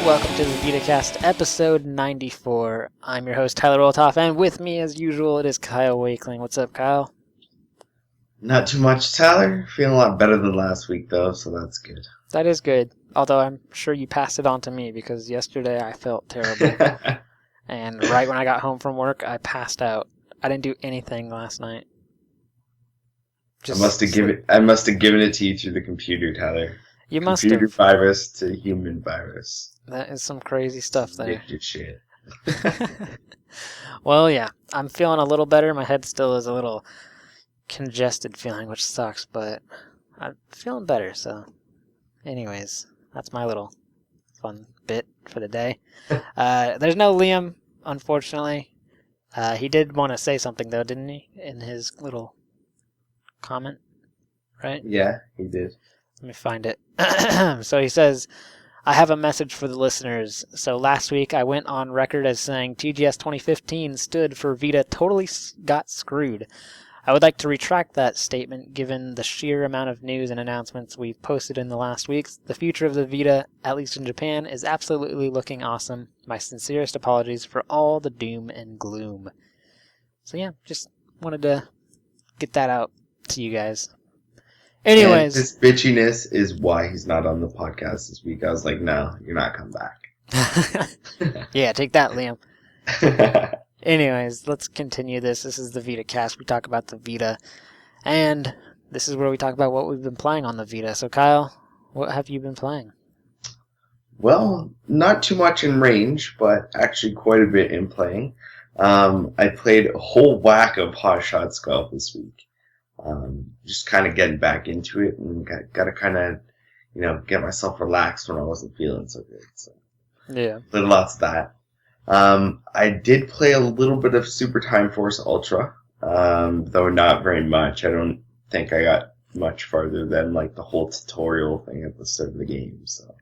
welcome to the Vita Cast, episode 94. I'm your host, Tyler Roltoff, and with me, as usual, it is Kyle Wakeling. What's up, Kyle? Not too much, Tyler. Feeling a lot better than last week, though, so that's good. That is good, although I'm sure you passed it on to me, because yesterday I felt terrible. And right when I got home from work, I passed out. I didn't do anything last night. I must have given it to you through the computer, Tyler. You must Computer have. virus to human virus. That is some crazy stuff there. Good shit. Well, yeah, I'm feeling a little better. My head still is a little congested feeling, which sucks, but I'm feeling better, so anyways, that's my little fun bit for the day. There's no Liam, unfortunately. He did want to say something, though, didn't he, in his little comment, right? Yeah, he did. Let me find it. So he says, I have a message for the listeners. So last week I went on record as saying TGS 2015 stood for Vita totally got screwed. I would like to retract that statement given the sheer amount of news and announcements we've posted in the last weeks. The future of the Vita, at least in Japan, is absolutely looking awesome. My sincerest apologies for all the doom and gloom. So yeah, just wanted to get that out to you guys. Anyways. And his bitchiness is why he's not on the podcast this week. I was like, no, you're not coming back. Yeah, take that, Liam. Anyways, let's continue this. This is the Vita Cast. We talk about the Vita. And this is where we talk about what we've been playing on the Vita. So, Kyle, what have you been playing? Well, not too much in range, but actually quite a bit in playing. I played a whole whack of Hot Shots Golf this week. Just kind of getting back into it and got to kind of, get myself relaxed when I wasn't feeling so good. So Yeah. played lots of that. I did play a little bit of Super Time Force Ultra, though not very much. I don't think I got much farther than like the whole tutorial thing at the start of the game. So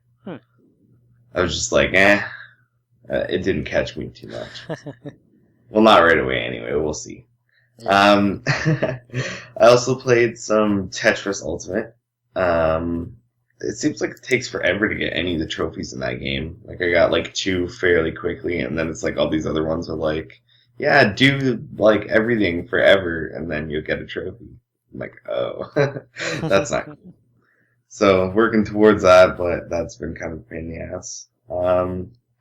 I was just like, it didn't catch me too much. Well, not right away anyway. We'll see. Yeah. I also played some Tetris Ultimate. It seems like it takes forever to get any of the trophies in that game. Like, I got, 2 fairly quickly, and then it's like all these other ones are like, yeah, do, everything forever, and then you'll get a trophy. I'm like, oh, that's not cool. So, working towards that, but that's been kind of a pain in the ass.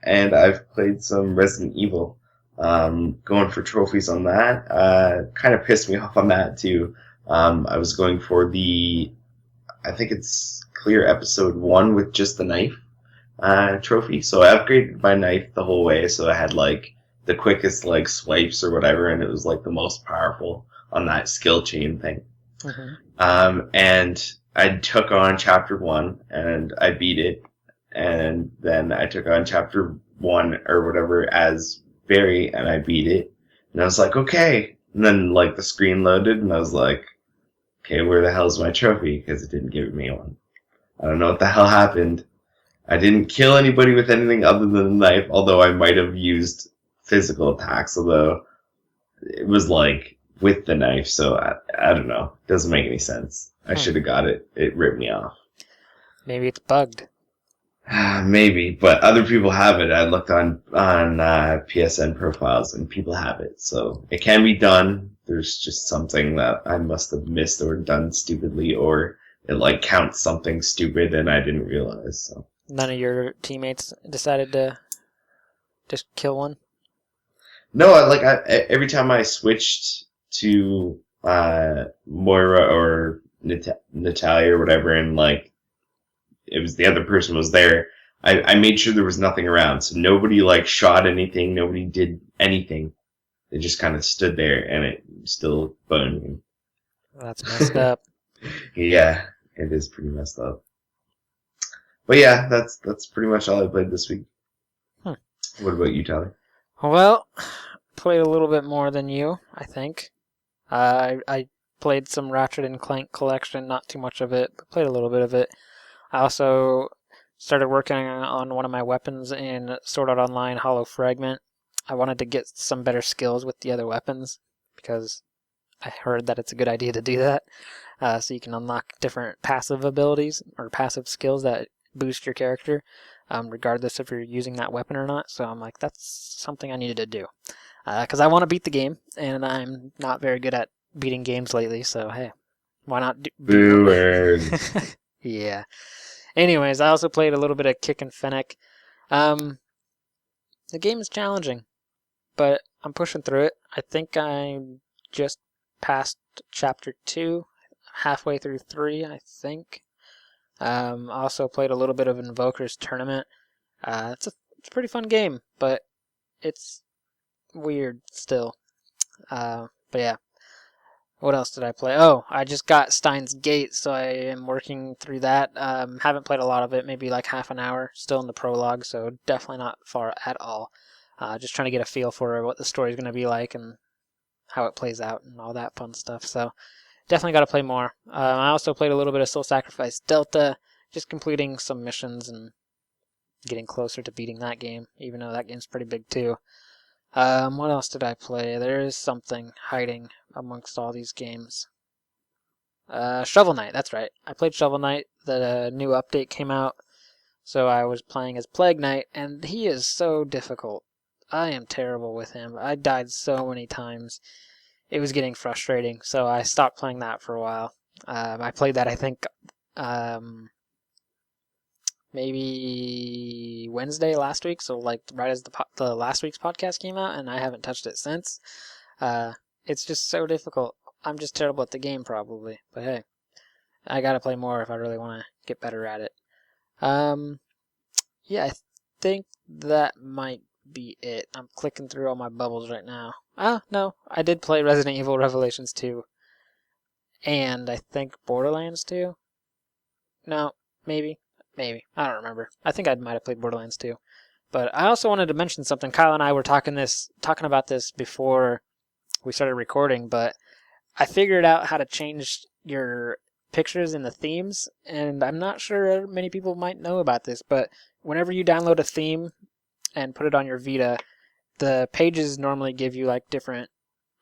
And I've played some Resident Evil. Going for trophies on that. Kind of pissed me off on that, too. I was going for I think it's clear episode 1 with just the knife trophy. So I upgraded my knife the whole way, so I had the quickest swipes or whatever, and it was the most powerful on that skill chain thing. Mm-hmm. And I took on chapter 1 and I beat it, and then I took on chapter 1 or whatever as Barry and I beat it, and I was like, okay, and then the screen loaded and I was like, okay, where the hell's my trophy? Because it didn't give me one. I don't know what the hell happened. I didn't kill anybody with anything other than the knife, although I might have used physical attacks, although it was with the knife, so I don't know. It doesn't make any sense. I should have got it. It ripped me off. Maybe it's bugged. Maybe, but other people have it. I looked on PSN profiles and people have it, so it can be done. There's just something that I must have missed or done stupidly, or it counts something stupid and I didn't realize. So none of your teammates decided to just kill one? No, every time I switched to Moira or Natalia or whatever, and it was the other person was there, I made sure there was nothing around. So nobody shot anything, nobody did anything. They just kind of stood there and it still boned me. That's messed up. Yeah, it is pretty messed up. But yeah, that's pretty much all I played this week. What about you, Tyler? Well, played a little bit more than you, I think. I played some Ratchet and Clank Collection, not too much of it, but played a little bit of it. I also started working on one of my weapons in Sword Art Online Hollow Fragment. I wanted to get some better skills with the other weapons because I heard that it's a good idea to do that. So you can unlock different passive abilities or passive skills that boost your character. regardless if you're using that weapon or not. So I'm like, that's something I needed to do. Because I want to beat the game, and I'm not very good at beating games lately, so hey, why not Booers. Yeah. Anyways, I also played a little bit of Kick and Fennec. The game is challenging, but I'm pushing through it. I think I'm just past chapter 2, halfway through 3, I think. I also played a little bit of Invoker's Tournament. It's a pretty fun game, but it's weird still. But yeah. What else did I play? Oh, I just got Steins Gate, so I am working through that. Haven't played a lot of it, maybe like half an hour. Still in the prologue, so definitely not far at all. Just trying to get a feel for what the story is going to be like and how it plays out and all that fun stuff. So definitely got to play more. I also played a little bit of Soul Sacrifice Delta, just completing some missions and getting closer to beating that game, even though that game's pretty big too. What else did I play? There is something hiding amongst all these games. Shovel Knight, that's right. I played Shovel Knight. The new update came out, so I was playing as Plague Knight, and he is so difficult. I am terrible with him. I died so many times. It was getting frustrating, so I stopped playing that for a while. I played that, I think, maybe Wednesday last week, so like right as the last week's podcast came out, and I haven't touched it since. It's just so difficult. I'm just terrible at the game, probably. But hey, I gotta play more if I really want to get better at it. Yeah, I think that might be it. I'm clicking through all my bubbles right now. No, I did play Resident Evil Revelations 2. And I think Borderlands 2? No, maybe. I don't remember. I think I might have played Borderlands 2. But I also wanted to mention something. Kyle and I were talking about this before we started recording, but I figured out how to change your pictures in the themes, and I'm not sure many people might know about this, but whenever you download a theme and put it on your Vita, the pages normally give you like different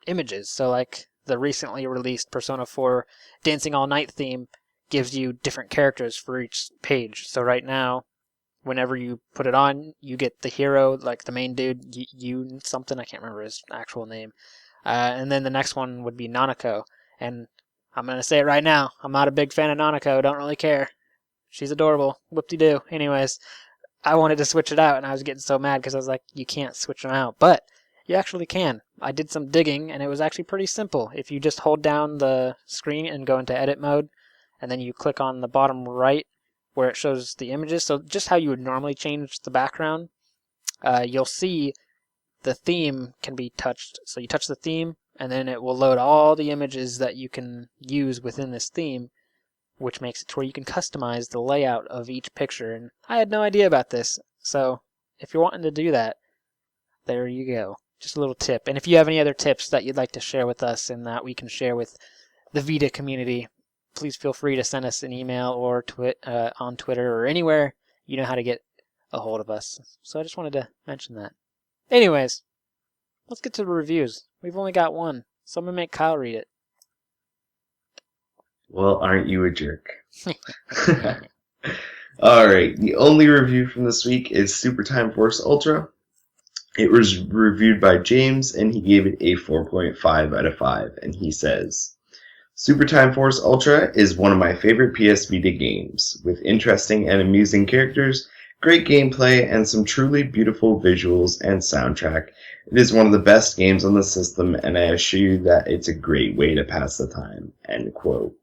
images. So like the recently released Persona 4 Dancing All Night theme gives you different characters for each page. So right now, whenever you put it on, you get the hero, like the main dude, you something, I can't remember his actual name. And then the next one would be Nanako. And I'm going to say it right now, I'm not a big fan of Nanako, don't really care. She's adorable, whoop-de-doo. Anyways, I wanted to switch it out, and I was getting so mad because I was like, you can't switch them out. But you actually can. I did some digging, and it was actually pretty simple. If you just hold down the screen and go into edit mode, and then you click on the bottom right where it shows the images, so just how you would normally change the background, you'll see the theme can be touched. So you touch the theme, and then it will load all the images that you can use within this theme, which makes it to where you can customize the layout of each picture. And I had no idea about this, so if you're wanting to do that, there you go. Just a little tip. And if you have any other tips that you'd like to share with us and that we can share with the Vita community, please feel free to send us an email or on Twitter or anywhere you know how to get a hold of us. So I just wanted to mention that. Anyways, let's get to the reviews. We've only got one, so I'm going to make Kyle read it. Well, aren't you a jerk? Alright, the only review from this week is Super Time Force Ultra. It was reviewed by James, and he gave it a 4.5 out of 5, and he says, Super Time Force Ultra is one of my favorite PS Vita games, with interesting and amusing characters, great gameplay, and some truly beautiful visuals and soundtrack. It is one of the best games on the system, and I assure you that it's a great way to pass the time. End quote.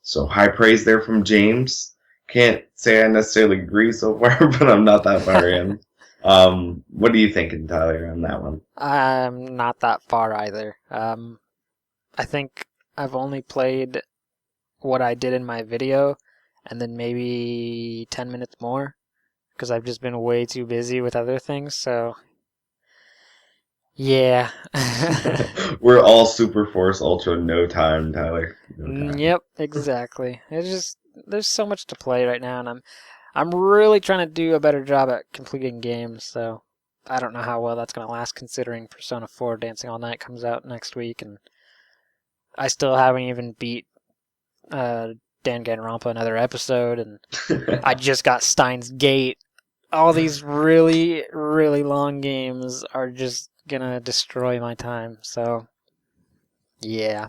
So high praise there from James. Can't say I necessarily agree so far, but I'm not that far in. What are you thinking, Tyler, on that one? I'm not that far either. I think I've only played what I did in my video, and then maybe 10 minutes more, because I've just been way too busy with other things, so yeah. We're all Super Force Ultra no time, Tyler. No time. Yep, exactly. It's just, there's so much to play right now, and I'm really trying to do a better job at completing games, so I don't know how well that's going to last considering Persona 4 Dancing All Night comes out next week, and I still haven't even beat Danganronpa another episode, and I just got Steins Gate all these really, really long games are just gonna destroy my time. So, yeah.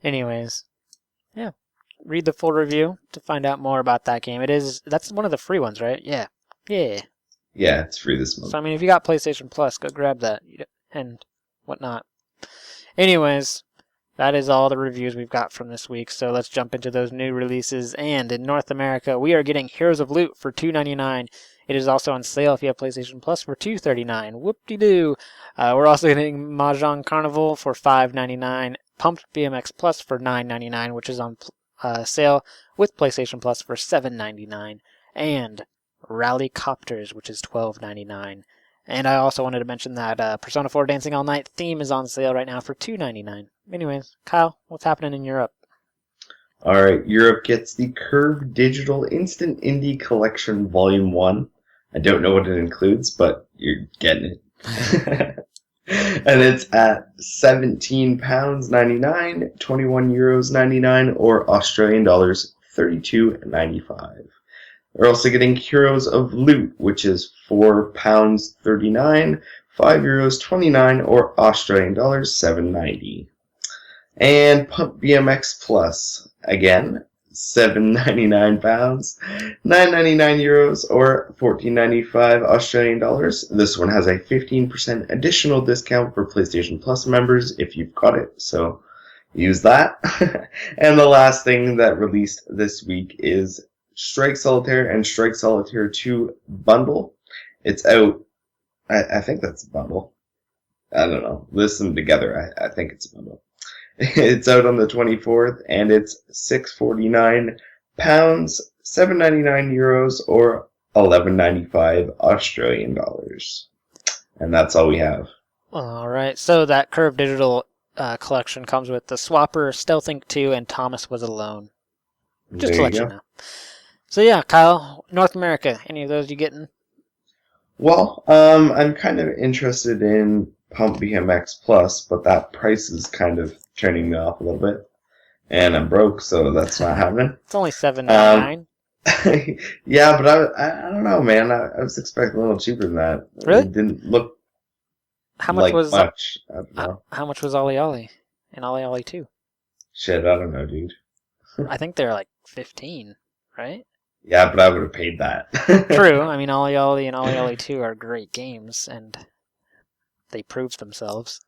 Anyways, yeah. Read the full review to find out more about that game. That's one of the free ones, right? Yeah. Yeah. Yeah, it's free this month. So, I mean, if you got PlayStation Plus, go grab that and whatnot. Anyways, that is all the reviews we've got from this week. So let's jump into those new releases. And in North America, we are getting Heroes of Loot for $2.99. It is also on sale if you have PlayStation Plus for $2.39. Whoop-de-doo. We're also getting Mahjong Carnival for $5.99. Pumped BMX Plus for $9.99, which is on sale with PlayStation Plus for $7.99. And Rally Copters, which is $12.99. And I also wanted to mention that Persona 4 Dancing All Night theme is on sale right now for $2.99. Anyways, Kyle, what's happening in Europe? All right, Europe gets the Curve Digital Instant Indie Collection Volume 1. I don't know what it includes, but you're getting it. And it's at £17.99, €21.99, or Australian dollars 32.95. We're also getting Heroes of Loot, which is £4.39, €5.29, or Australian dollars 7.90. And Pump BMX Plus, again, £7.99, €9.99, or 14.95 Australian dollars. This one has a 15% additional discount for PlayStation Plus members if you've got it, so use that. And the last thing that released this week is Strike Solitaire and Strike Solitaire 2 bundle. It's out. I think that's a bundle. I don't know. Listen together. I think it's a bundle. It's out on the 24th, and it's £6.49, €7.99, or 11.95 Australian dollars. And that's all we have. All right. So that Curve Digital collection comes with the Swapper, Stealth Inc. 2, and Thomas Was Alone. Just There to let you know. So yeah, Kyle, North America, any of those you getting? Well, I'm kind of interested in Pump BMX Plus, but that price is kind of turning me off a little bit. And I'm broke, so that's not happening. It's only $7.99. Yeah, but I don't know, man. I was expecting a little cheaper than that. Really? It didn't look How much like was much. I don't know. How much was Ollie Ollie and Ollie Ollie 2? Shit, I don't know, dude. I think they're like 15, right? Yeah, but I would have paid that. True. I mean, Ollie Ollie and Ollie Ollie 2 are great games, and they proved themselves.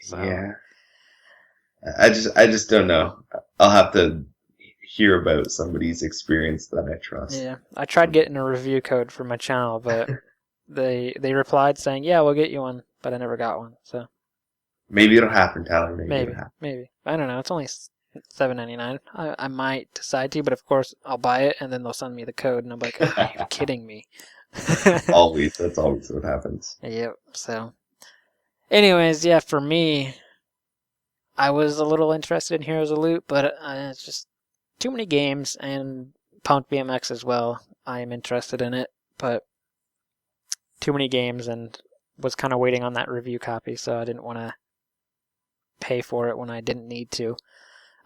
So. Yeah. I just don't know. I'll have to hear about somebody's experience that I trust. Yeah, I tried getting a review code for my channel, but they replied saying, "Yeah, we'll get you one," but I never got one. So maybe it'll happen, Tyler. maybe. I don't know. It's only $7.99. I might decide to, but of course I'll buy it, and then they'll send me the code, and I'm like, "Are you kidding me?" Always. That's always what happens. Yep. So, anyways, yeah, for me, I was a little interested in Heroes of Loot, but it's just too many games, and Pumped BMX as well. I am interested in it, but too many games, and was kind of waiting on that review copy, so I didn't want to pay for it when I didn't need to.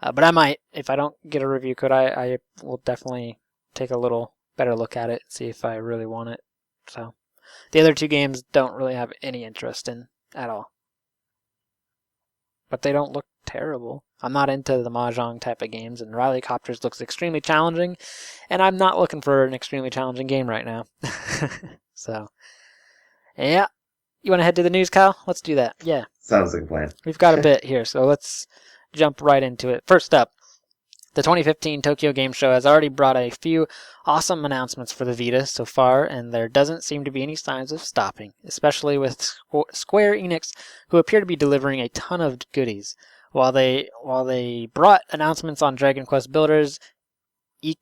But I might, if I don't get a review code, I will definitely take a little better look at it, see if I really want it. So the other two games don't really have any interest in at all. But they don't look terrible. I'm not into the Mahjong type of games, and Rally Copters looks extremely challenging, and I'm not looking for an extremely challenging game right now. So, yeah. You want to head to the news, Kyle? Let's do that. Yeah. Sounds like a plan. We've got a bit here, so let's jump right into it. First up, the 2015 Tokyo Game Show has already brought a few awesome announcements for the Vita so far, and there doesn't seem to be any signs of stopping, especially with Square Enix, who appear to be delivering a ton of goodies. While they brought announcements on Dragon Quest Builders, to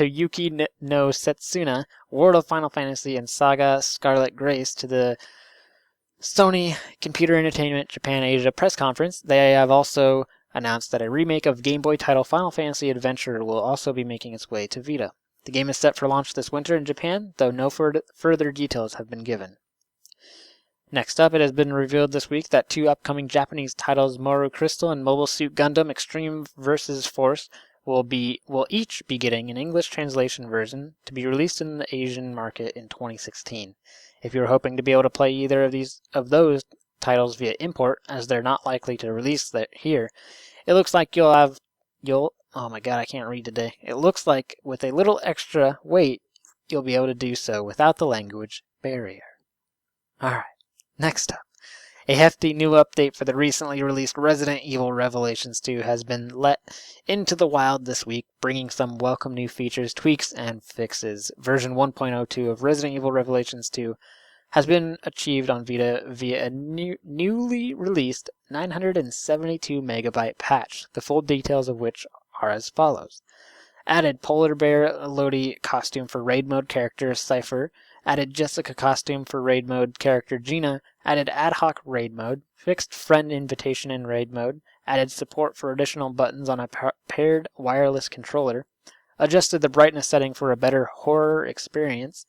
Yuki no Setsuna, World of Final Fantasy, and Saga Scarlet Grace to the Sony Computer Entertainment Japan Asia press conference, they have also announced that a remake of Game Boy title Final Fantasy Adventure will also be making its way to Vita. The game is set for launch this winter in Japan, though no further details have been given. Next up, it has been revealed this week that two upcoming Japanese titles, Moru Crystal and Mobile Suit Gundam Extreme vs. Force, will each be getting an English translation version to be released in the Asian market in 2016. If you're hoping to be able to play either of those titles via import, as they're not likely to release that here, it looks like oh my god, I can't read today. It looks like with a little extra wait, you'll be able to do so without the language barrier. Alright, next up. A hefty new update for the recently released Resident Evil Revelations 2 has been let into the wild this week, bringing some welcome new features, tweaks, and fixes. Version 1.02 of Resident Evil Revelations 2 has been achieved on Vita via a newly released 972 megabyte patch, the full details of which are as follows. Added Polar Bear Lodi costume for raid mode character Cypher, added Jessica costume for raid mode character Gina, added ad hoc raid mode, fixed friend invitation in raid mode, added support for additional buttons on a paired wireless controller, adjusted the brightness setting for a better horror experience,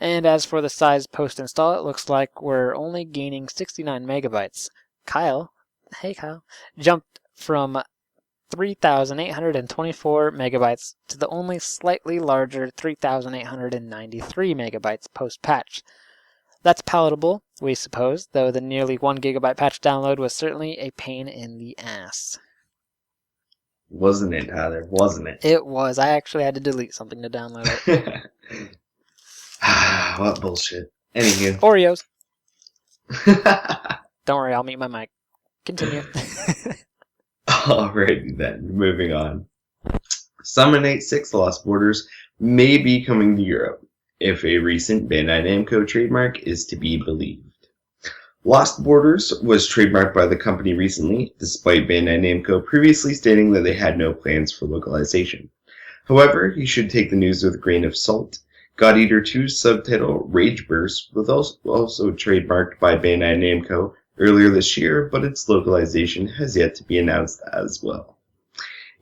and as for the size post-install, it looks like we're only gaining 69 megabytes. Kyle, jumped from 3,824 megabytes to the only slightly larger 3,893 megabytes post-patch. That's palatable, we suppose, though the nearly 1 gigabyte patch download was certainly a pain in the ass. Wasn't it, Tyler? Wasn't it? It was. I actually had to delete something to download it. What bullshit. Anywho. Oreos. Don't worry, I'll mute my mic. Continue. Alrighty then, moving on. Summon 8.6 Lost Borders may be coming to Europe, if a recent Bandai Namco trademark is to be believed. Lost Borders was trademarked by the company recently, despite Bandai Namco previously stating that they had no plans for localization. However, you should take the news with a grain of salt. God Eater 2's subtitle, Rage Burst, was also trademarked by Bandai Namco earlier this year, but its localization has yet to be announced as well.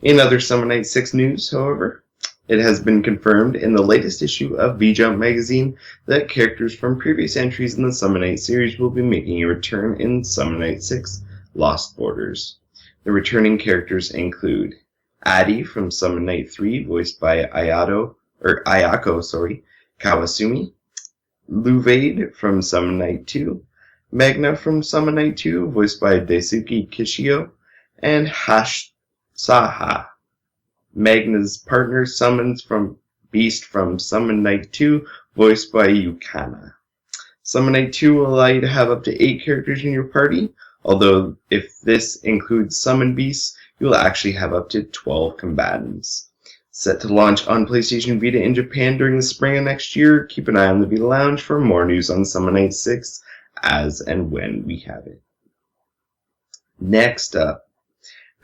In other Summon Night 6 news, however, it has been confirmed in the latest issue of V-Jump magazine that characters from previous entries in the Summon Night series will be making a return in Summon Night 6 Lost Borders. The returning characters include Adi from Summon Night 3, voiced by Ayako Kawasumi, Luvade from Summon Night 2, Magna from Summon Night 2, voiced by Daisuke Kishio, and Saha, Magna's partner, summons from Beast from Summon Night 2, voiced by Yukana. Summon Night 2 will allow you to have up to 8 characters in your party, although if this includes Summon Beasts, you will actually have up to 12 combatants. Set to launch on PlayStation Vita in Japan during the spring of next year, keep an eye on the Vita Lounge for more news on Summon Night 6 as and when we have it. Next up,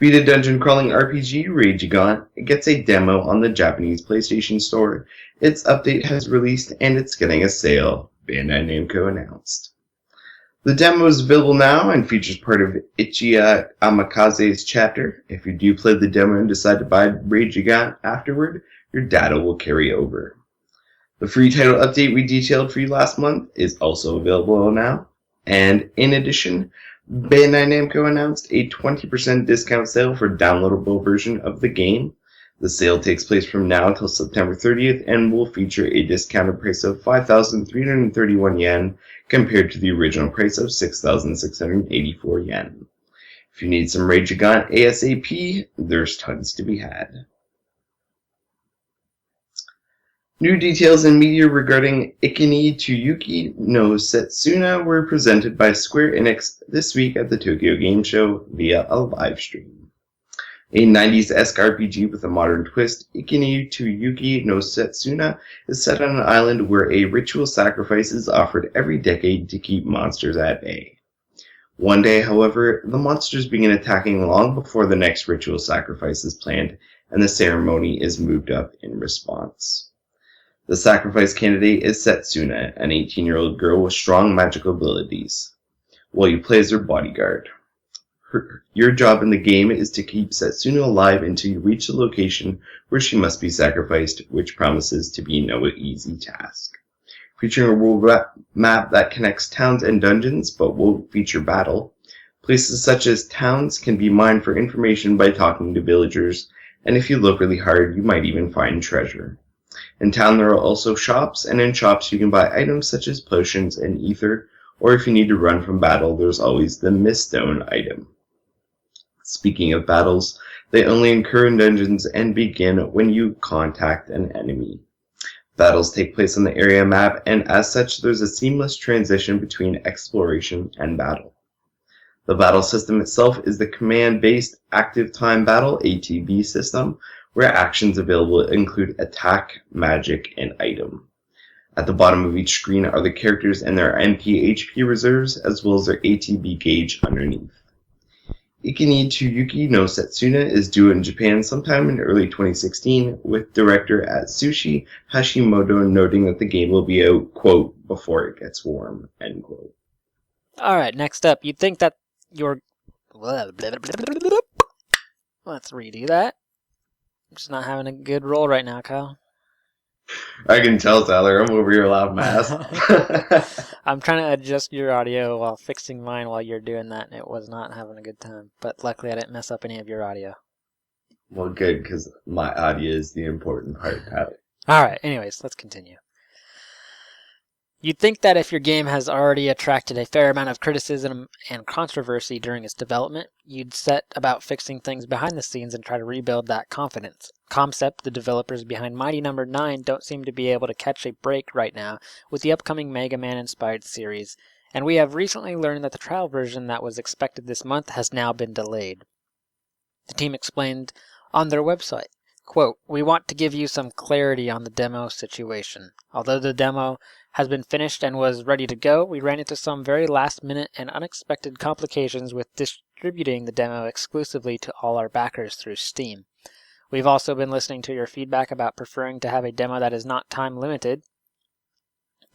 Vita dungeon crawling RPG Rage Gigant gets a demo on the Japanese PlayStation Store. Its update has released and it's getting a sale, Bandai Namco announced. The demo is available now and features part of Ichiya Amikaze's chapter. If you do play the demo and decide to buy Rage Gigant afterward, your data will carry over. The free title update we detailed for you last month is also available now. And in addition, Bandai Namco announced a 20% discount sale for downloadable version of the game. The sale takes place from now until September 30th and will feature a discounted price of 5,331 yen compared to the original price of 6,684 yen. If you need some Rage Gigant ASAP, there's tons to be had. New details and media regarding Ikeni to Yuki no Setsuna were presented by Square Enix this week at the Tokyo Game Show via a live stream. A 90s-esque RPG with a modern twist, Ikeni to Yuki no Setsuna is set on an island where a ritual sacrifice is offered every decade to keep monsters at bay. One day, however, the monsters begin attacking long before the next ritual sacrifice is planned, and the ceremony is moved up in response. The sacrifice candidate is Setsuna, an 18-year-old girl with strong magical abilities, while you play as her bodyguard. Your job in the game is to keep Setsuna alive until you reach the location where she must be sacrificed, which promises to be no easy task. Featuring a world map that connects towns and dungeons, but won't feature battle, places such as towns can be mined for information by talking to villagers, and if you look really hard, you might even find treasure. In town there are also shops, and in shops you can buy items such as potions and ether, or if you need to run from battle, there's always the Miststone item. Speaking of battles, they only occur in dungeons and begin when you contact an enemy. Battles take place on the area map, and as such there's a seamless transition between exploration and battle. The battle system itself is the command-based Active Time Battle ATB system, where actions available include attack, magic, and item. At the bottom of each screen are the characters and their MP/HP reserves, as well as their ATB gauge underneath. Ikini Tsuyuki no Setsuna is due in Japan sometime in early 2016, with director Atsushi Hashimoto noting that the game will be out, quote, before it gets warm, end quote. Alright, next up, you'd think that your... Let's redo that. I'm just not having a good roll right now, Kyle. I can tell, Tyler. I'm over here laughing my ass off. I'm trying to adjust your audio while fixing mine while you're doing that, and it was not having a good time. But luckily I didn't mess up any of your audio. Well, good, because my audio is the important part, Tyler. Alright, anyways, let's continue. You'd think that if your game has already attracted a fair amount of criticism and controversy during its development, you'd set about fixing things behind the scenes and try to rebuild that confidence. Concept, the developers behind Mighty No. 9, don't seem to be able to catch a break right now with the upcoming Mega Man-inspired series, and we have recently learned that the trial version that was expected this month has now been delayed. The team explained on their website, quote, "We want to give you some clarity on the demo situation. Although the demo has been finished and was ready to go, we ran into some very last-minute and unexpected complications with distributing the demo exclusively to all our backers through Steam. We've also been listening to your feedback about preferring to have a demo that is not time-limited.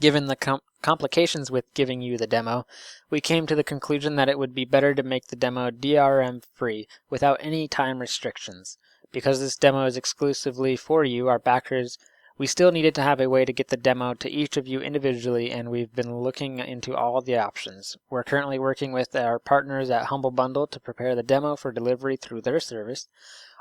Given the complications with giving you the demo, we came to the conclusion that it would be better to make the demo DRM-free without any time restrictions. Because this demo is exclusively for you, our backers, we still needed to have a way to get the demo to each of you individually, and we've been looking into all the options. We're currently working with our partners at Humble Bundle to prepare the demo for delivery through their service.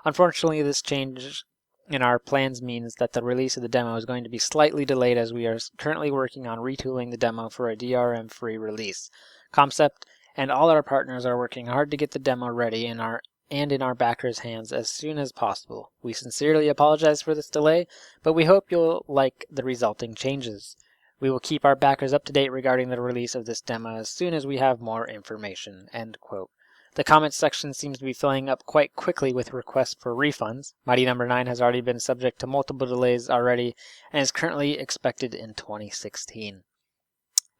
Unfortunately, this change in our plans means that the release of the demo is going to be slightly delayed, as we are currently working on retooling the demo for a DRM-free release. Concept and all our partners are working hard to get the demo ready in our backers' hands as soon as possible. We sincerely apologize for this delay, but we hope you'll like the resulting changes. We will keep our backers up to date regarding the release of this demo as soon as we have more information." End quote. The comments section seems to be filling up quite quickly with requests for refunds. Mighty No. 9 has already been subject to multiple delays already and is currently expected in 2016.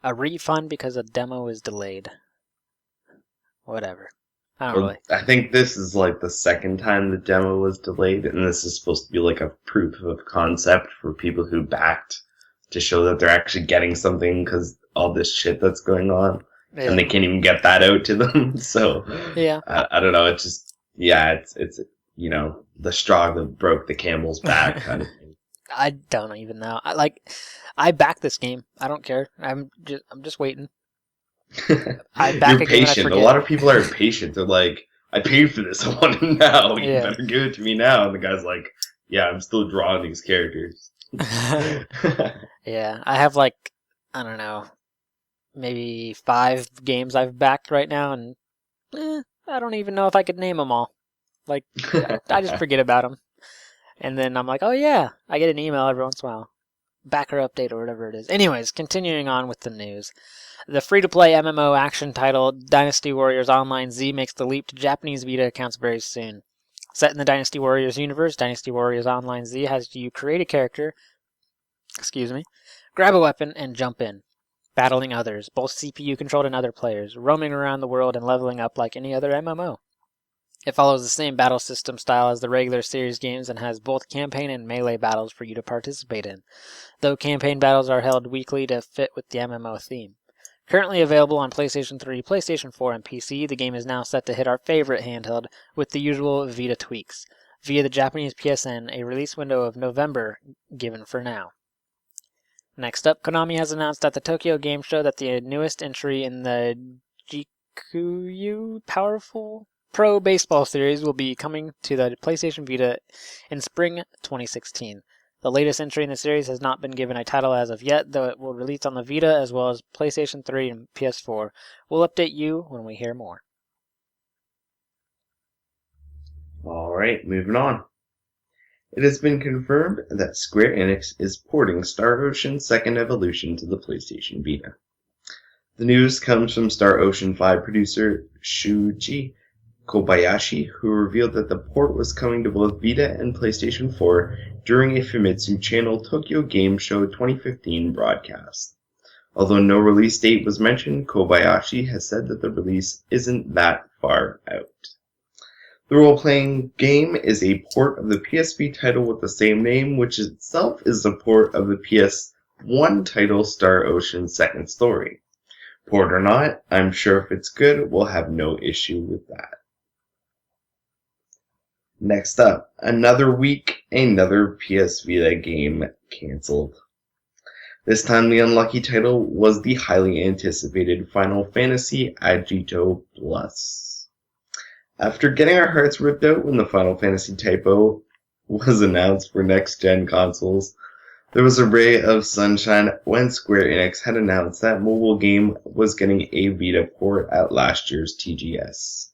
A refund because a demo is delayed. Whatever. I think this is like the second time the demo was delayed, and this is supposed to be like a proof of concept for people who backed to show that they're actually getting something because all this shit that's going on, and they can't even get that out to them. So yeah, I don't know. It's just it's you know, the straw that broke the camel's back kind of thing. I don't even know. I backed this game. I don't care. I'm just waiting. You're patient. A lot of people are impatient. They're like, I paid for this. I want it now. You better give it to me now. And the guy's like, yeah, I'm still drawing these characters. Yeah, I have I don't know, maybe 5 games I've backed right now, and I don't even know if I could name them all. I just forget about them. And then I'm like, oh yeah, I get an email every once in a while. Backer update or whatever it is. Anyways, continuing on with the news. The free-to-play MMO action title Dynasty Warriors Online Z makes the leap to Japanese Vita accounts very soon. Set in the Dynasty Warriors universe, Dynasty Warriors Online Z has you create a character, grab a weapon, and jump in, battling others, both CPU-controlled and other players, roaming around the world and leveling up like any other MMO. It follows the same battle system style as the regular series games and has both campaign and melee battles for you to participate in, though campaign battles are held weekly to fit with the MMO theme. Currently available on PlayStation 3, PlayStation 4, and PC, the game is now set to hit our favorite handheld with the usual Vita tweaks, via the Japanese PSN, a release window of November given for now. Next up, Konami has announced at the Tokyo Game Show that the newest entry in the Jikuyu Pro Baseball series will be coming to the PlayStation Vita in spring 2016. The latest entry in the series has not been given a title as of yet, though it will release on the Vita as well as PlayStation 3 and PS4. We'll update you when we hear more. Alright, moving on. It has been confirmed that Square Enix is porting Star Ocean Second Evolution to the PlayStation Vita. The news comes from Star Ocean 5 producer Shuji Kobayashi, who revealed that the port was coming to both Vita and PlayStation 4 during a Famitsu Channel Tokyo Game Show 2015 broadcast. Although no release date was mentioned, Kobayashi has said that the release isn't that far out. The role-playing game is a port of the PSP title with the same name, which itself is a port of the PS1 title Star Ocean Second Story. Port or not, I'm sure if it's good, we'll have no issue with that. Next up, another week, another PS Vita game cancelled. This time the unlucky title was the highly anticipated Final Fantasy Agito Plus. After getting our hearts ripped out when the Final Fantasy typo was announced for next-gen consoles, there was a ray of sunshine when Square Enix had announced that mobile game was getting a Vita port at last year's TGS.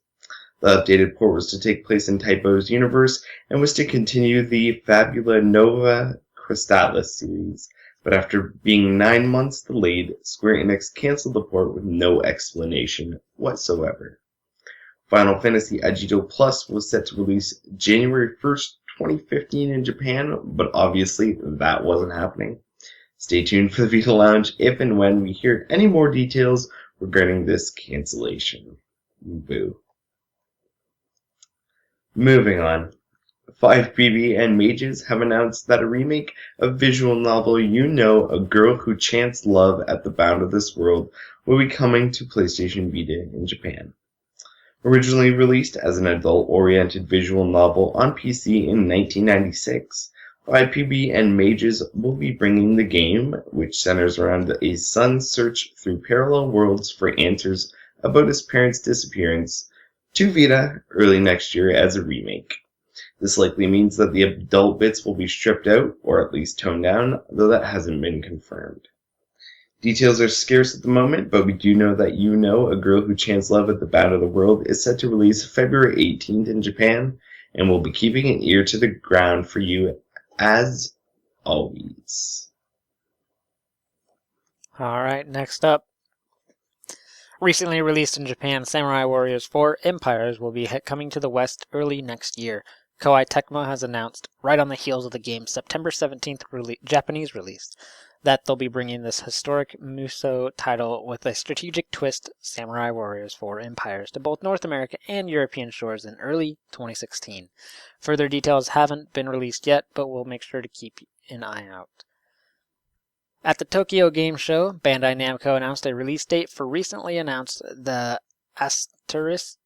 The updated port was to take place in Typo's universe and was to continue the Fabula Nova Crystallis series, but after being 9 months delayed, Square Enix canceled the port with no explanation whatsoever. Final Fantasy Agito Plus was set to release January 1st, 2015 in Japan, but obviously that wasn't happening. Stay tuned for the Vita Lounge if and when we hear any more details regarding this cancellation. Boo. Moving on. 5PB and Mages have announced that a remake of visual novel You Know a Girl Who Chants Love at the Bound of This World will be coming to PlayStation Vita in Japan. Originally released as an adult-oriented visual novel on PC in 1996, 5PB and Mages will be bringing the game, which centers around a son's search through parallel worlds for answers about his parents' disappearance, to Vita early next year as a remake. This likely means that the adult bits will be stripped out, or at least toned down, though that hasn't been confirmed. Details are scarce at the moment, but we do know that You Know a Girl Who Chants Love at the Bound of the World is set to release February 18th in Japan, and we'll be keeping an ear to the ground for you as always. Alright, next up. Recently released in Japan, Samurai Warriors 4 Empires will be coming to the West early next year. Koei Tecmo has announced, right on the heels of the game's September 17th Japanese release, that they'll be bringing this historic Musou title with a strategic twist, Samurai Warriors 4 Empires, to both North America and European shores in early 2016. Further details haven't been released yet, but we'll make sure to keep an eye out. At the Tokyo Game Show, Bandai Namco announced a release date for recently announced the Asterisk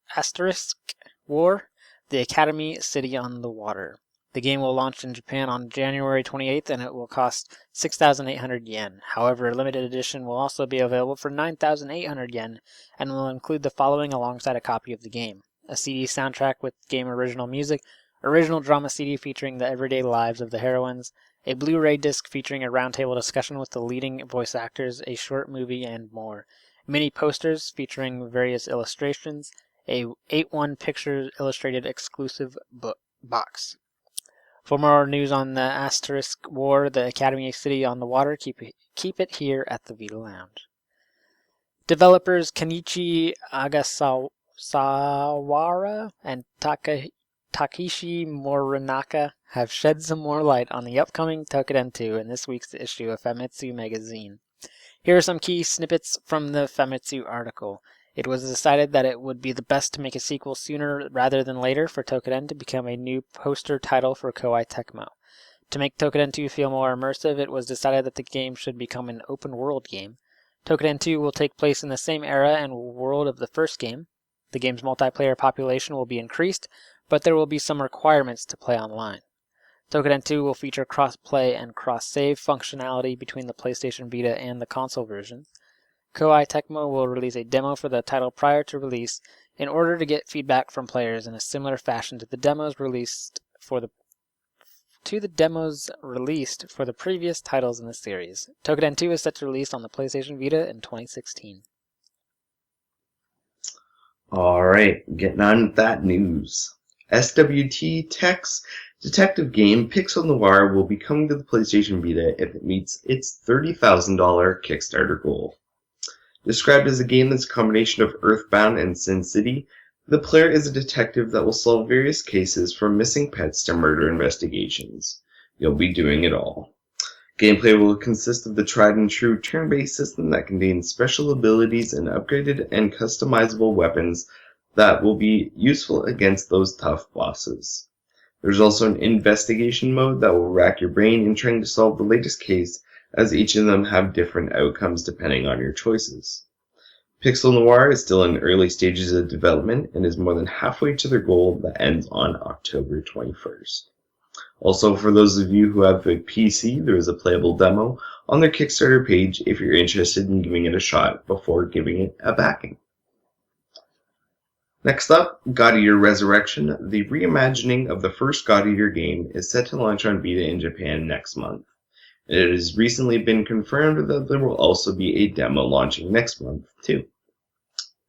War, the Academy City on the Water. The game will launch in Japan on January 28th, and it will cost 6,800 yen. However, a limited edition will also be available for 9,800 yen, and will include the following alongside a copy of the game: a CD soundtrack with game original music, original drama CD featuring the everyday lives of the heroines, a Blu-ray disc featuring a roundtable discussion with the leading voice actors, a short movie, and more. Mini posters featuring various illustrations, a 8-1 picture illustrated exclusive box. For more news on the Asterisk War, the Academy City on the Water, keep it here at the Vita Lounge. Developers Kenichi Agasawara and Takeshi Morinaka have shed some more light on the upcoming Tokiden 2 in this week's issue of Famitsu magazine. Here are some key snippets from the Famitsu article. It was decided that it would be the best to make a sequel sooner rather than later for Tokiden to become a new poster title for Koei Tecmo. To make Tokiden 2 feel more immersive, it was decided that the game should become an open-world game. Tokiden 2 will take place in the same era and world of the first game. The game's multiplayer population will be increased, but there will be some requirements to play online. Tokiden 2 will feature cross-play and cross-save functionality between the PlayStation Vita and the console versions. Koei Tecmo will release a demo for the title prior to release. in order to get feedback from players in a similar fashion to the demos released for the previous titles in the series. Tokuden 2 is set to release on the PlayStation Vita in 2016. Alright, getting on with that news. SWT Tech's detective game Pixel Noir will be coming to the PlayStation Vita if it meets its $30,000 Kickstarter goal. Described as a game that's a combination of Earthbound and Sin City, the player is a detective that will solve various cases from missing pets to murder investigations. You'll be doing it all. Gameplay will consist of the tried and true turn-based system that contains special abilities and upgraded and customizable weapons that will be useful against those tough bosses. There's also an investigation mode that will rack your brain in trying to solve the latest case, as each of them have different outcomes depending on your choices. Pixel Noir is still in early stages of development and is more than halfway to their goal that ends on October 21st. Also, for those of you who have a PC, there is a playable demo on their Kickstarter page if you're interested in giving it a shot before giving it a backing. Next up, God Eater Resurrection. The reimagining of the first God Eater game is set to launch on Vita in Japan next month. It has recently been confirmed that there will also be a demo launching next month, too.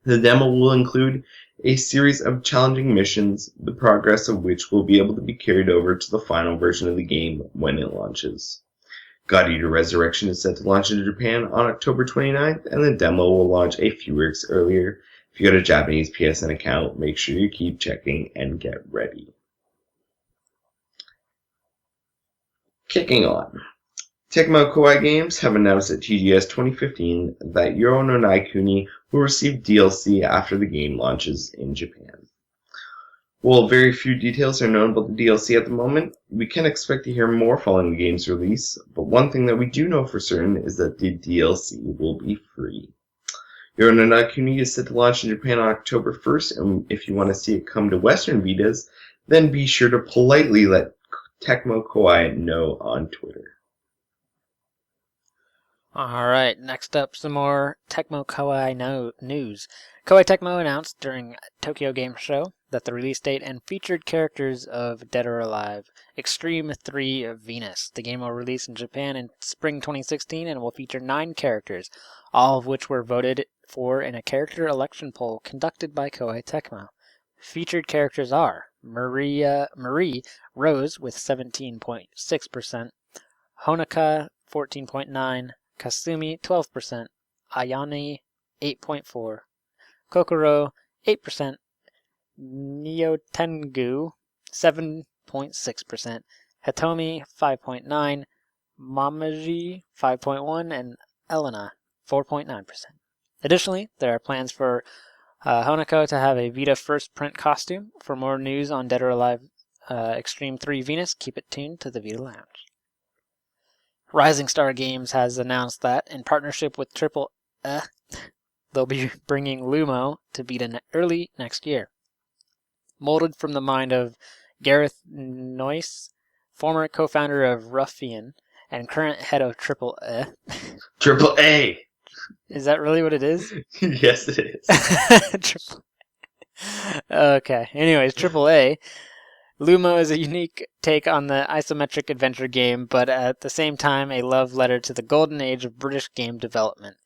The demo will include a series of challenging missions, the progress of which will be able to be carried over to the final version of the game when it launches. God Eater Resurrection is set to launch in Japan on October 29th, and the demo will launch a few weeks earlier. If you got a Japanese PSN account, make sure you keep checking and get ready. Kicking on. Tecmo Koei Games have announced at TGS 2015 that Yoro no Naikuni will receive DLC after the game launches in Japan. While very few details are known about the DLC at the moment, we can expect to hear more following the game's release, but one thing that we do know for certain is that the DLC will be free. Yoro no Naikuni is set to launch in Japan on October 1st, and if you want to see it come to Western Vitas, then be sure to politely let Tecmo Koei know on Twitter. Alright, next up some more Tecmo Koei news. Koei Tecmo announced during Tokyo Game Show that the release date and featured characters of Dead or Alive Extreme 3 Venus. The game will release in Japan in spring 2016 and will feature 9 characters, all of which were voted for in a character election poll conducted by Koei Tecmo. Featured characters are Marie Rose with 17.6%, Honoka 14.9%, Kasumi 12%, Ayane 8.4%, Kokoro 8%, Nyotengu 7.6%, Hitomi 5.9%, Mamaji 5.1%, and Elena 4.9%. Additionally, there are plans for Honoko to have a Vita first print costume. For more news on Dead or Alive Extreme 3 Venus, keep it tuned to the Vita Lounge. Rising Star Games has announced that, in partnership with they'll be bringing Lumo to Vita early next year. Molded from the mind of Gareth Noyce, former co-founder of Ruffian and current head of Triple AAA! Is that really what it is? Yes, it is. Okay. Anyways, AAA. Lumo is a unique take on the isometric adventure game, but at the same time a love letter to the golden age of British game development.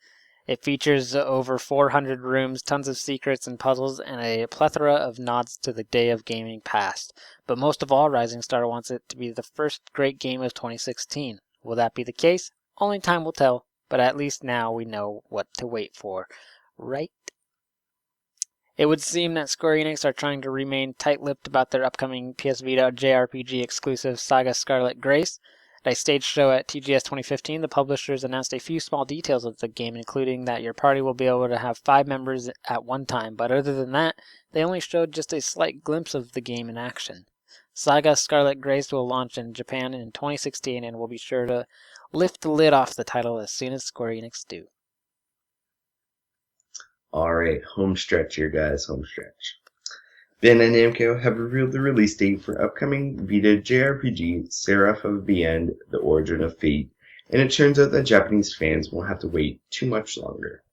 It features over 400 rooms, tons of secrets and puzzles, and a plethora of nods to the day of gaming past. But most of all, Rising Star wants it to be the first great game of 2016. Will that be the case? Only time will tell, but at least now we know what to wait for, right? It would seem that Square Enix are trying to remain tight-lipped about their upcoming PS Vita JRPG exclusive Saga Scarlet Grace. At a stage show at TGS 2015, the publishers announced a few small details of the game, including that your party will be able to have 5 members at one time, but other than that, they only showed just a slight glimpse of the game in action. Saga Scarlet Grace will launch in Japan in 2016 and will be sure to lift the lid off the title as soon as Square Enix do. Alright, home stretch here, guys, home stretch. Bandai Namco have revealed the release date for upcoming Vita JRPG Seraph of the End, The Origin of Fate, and it turns out that Japanese fans won't have to wait too much longer.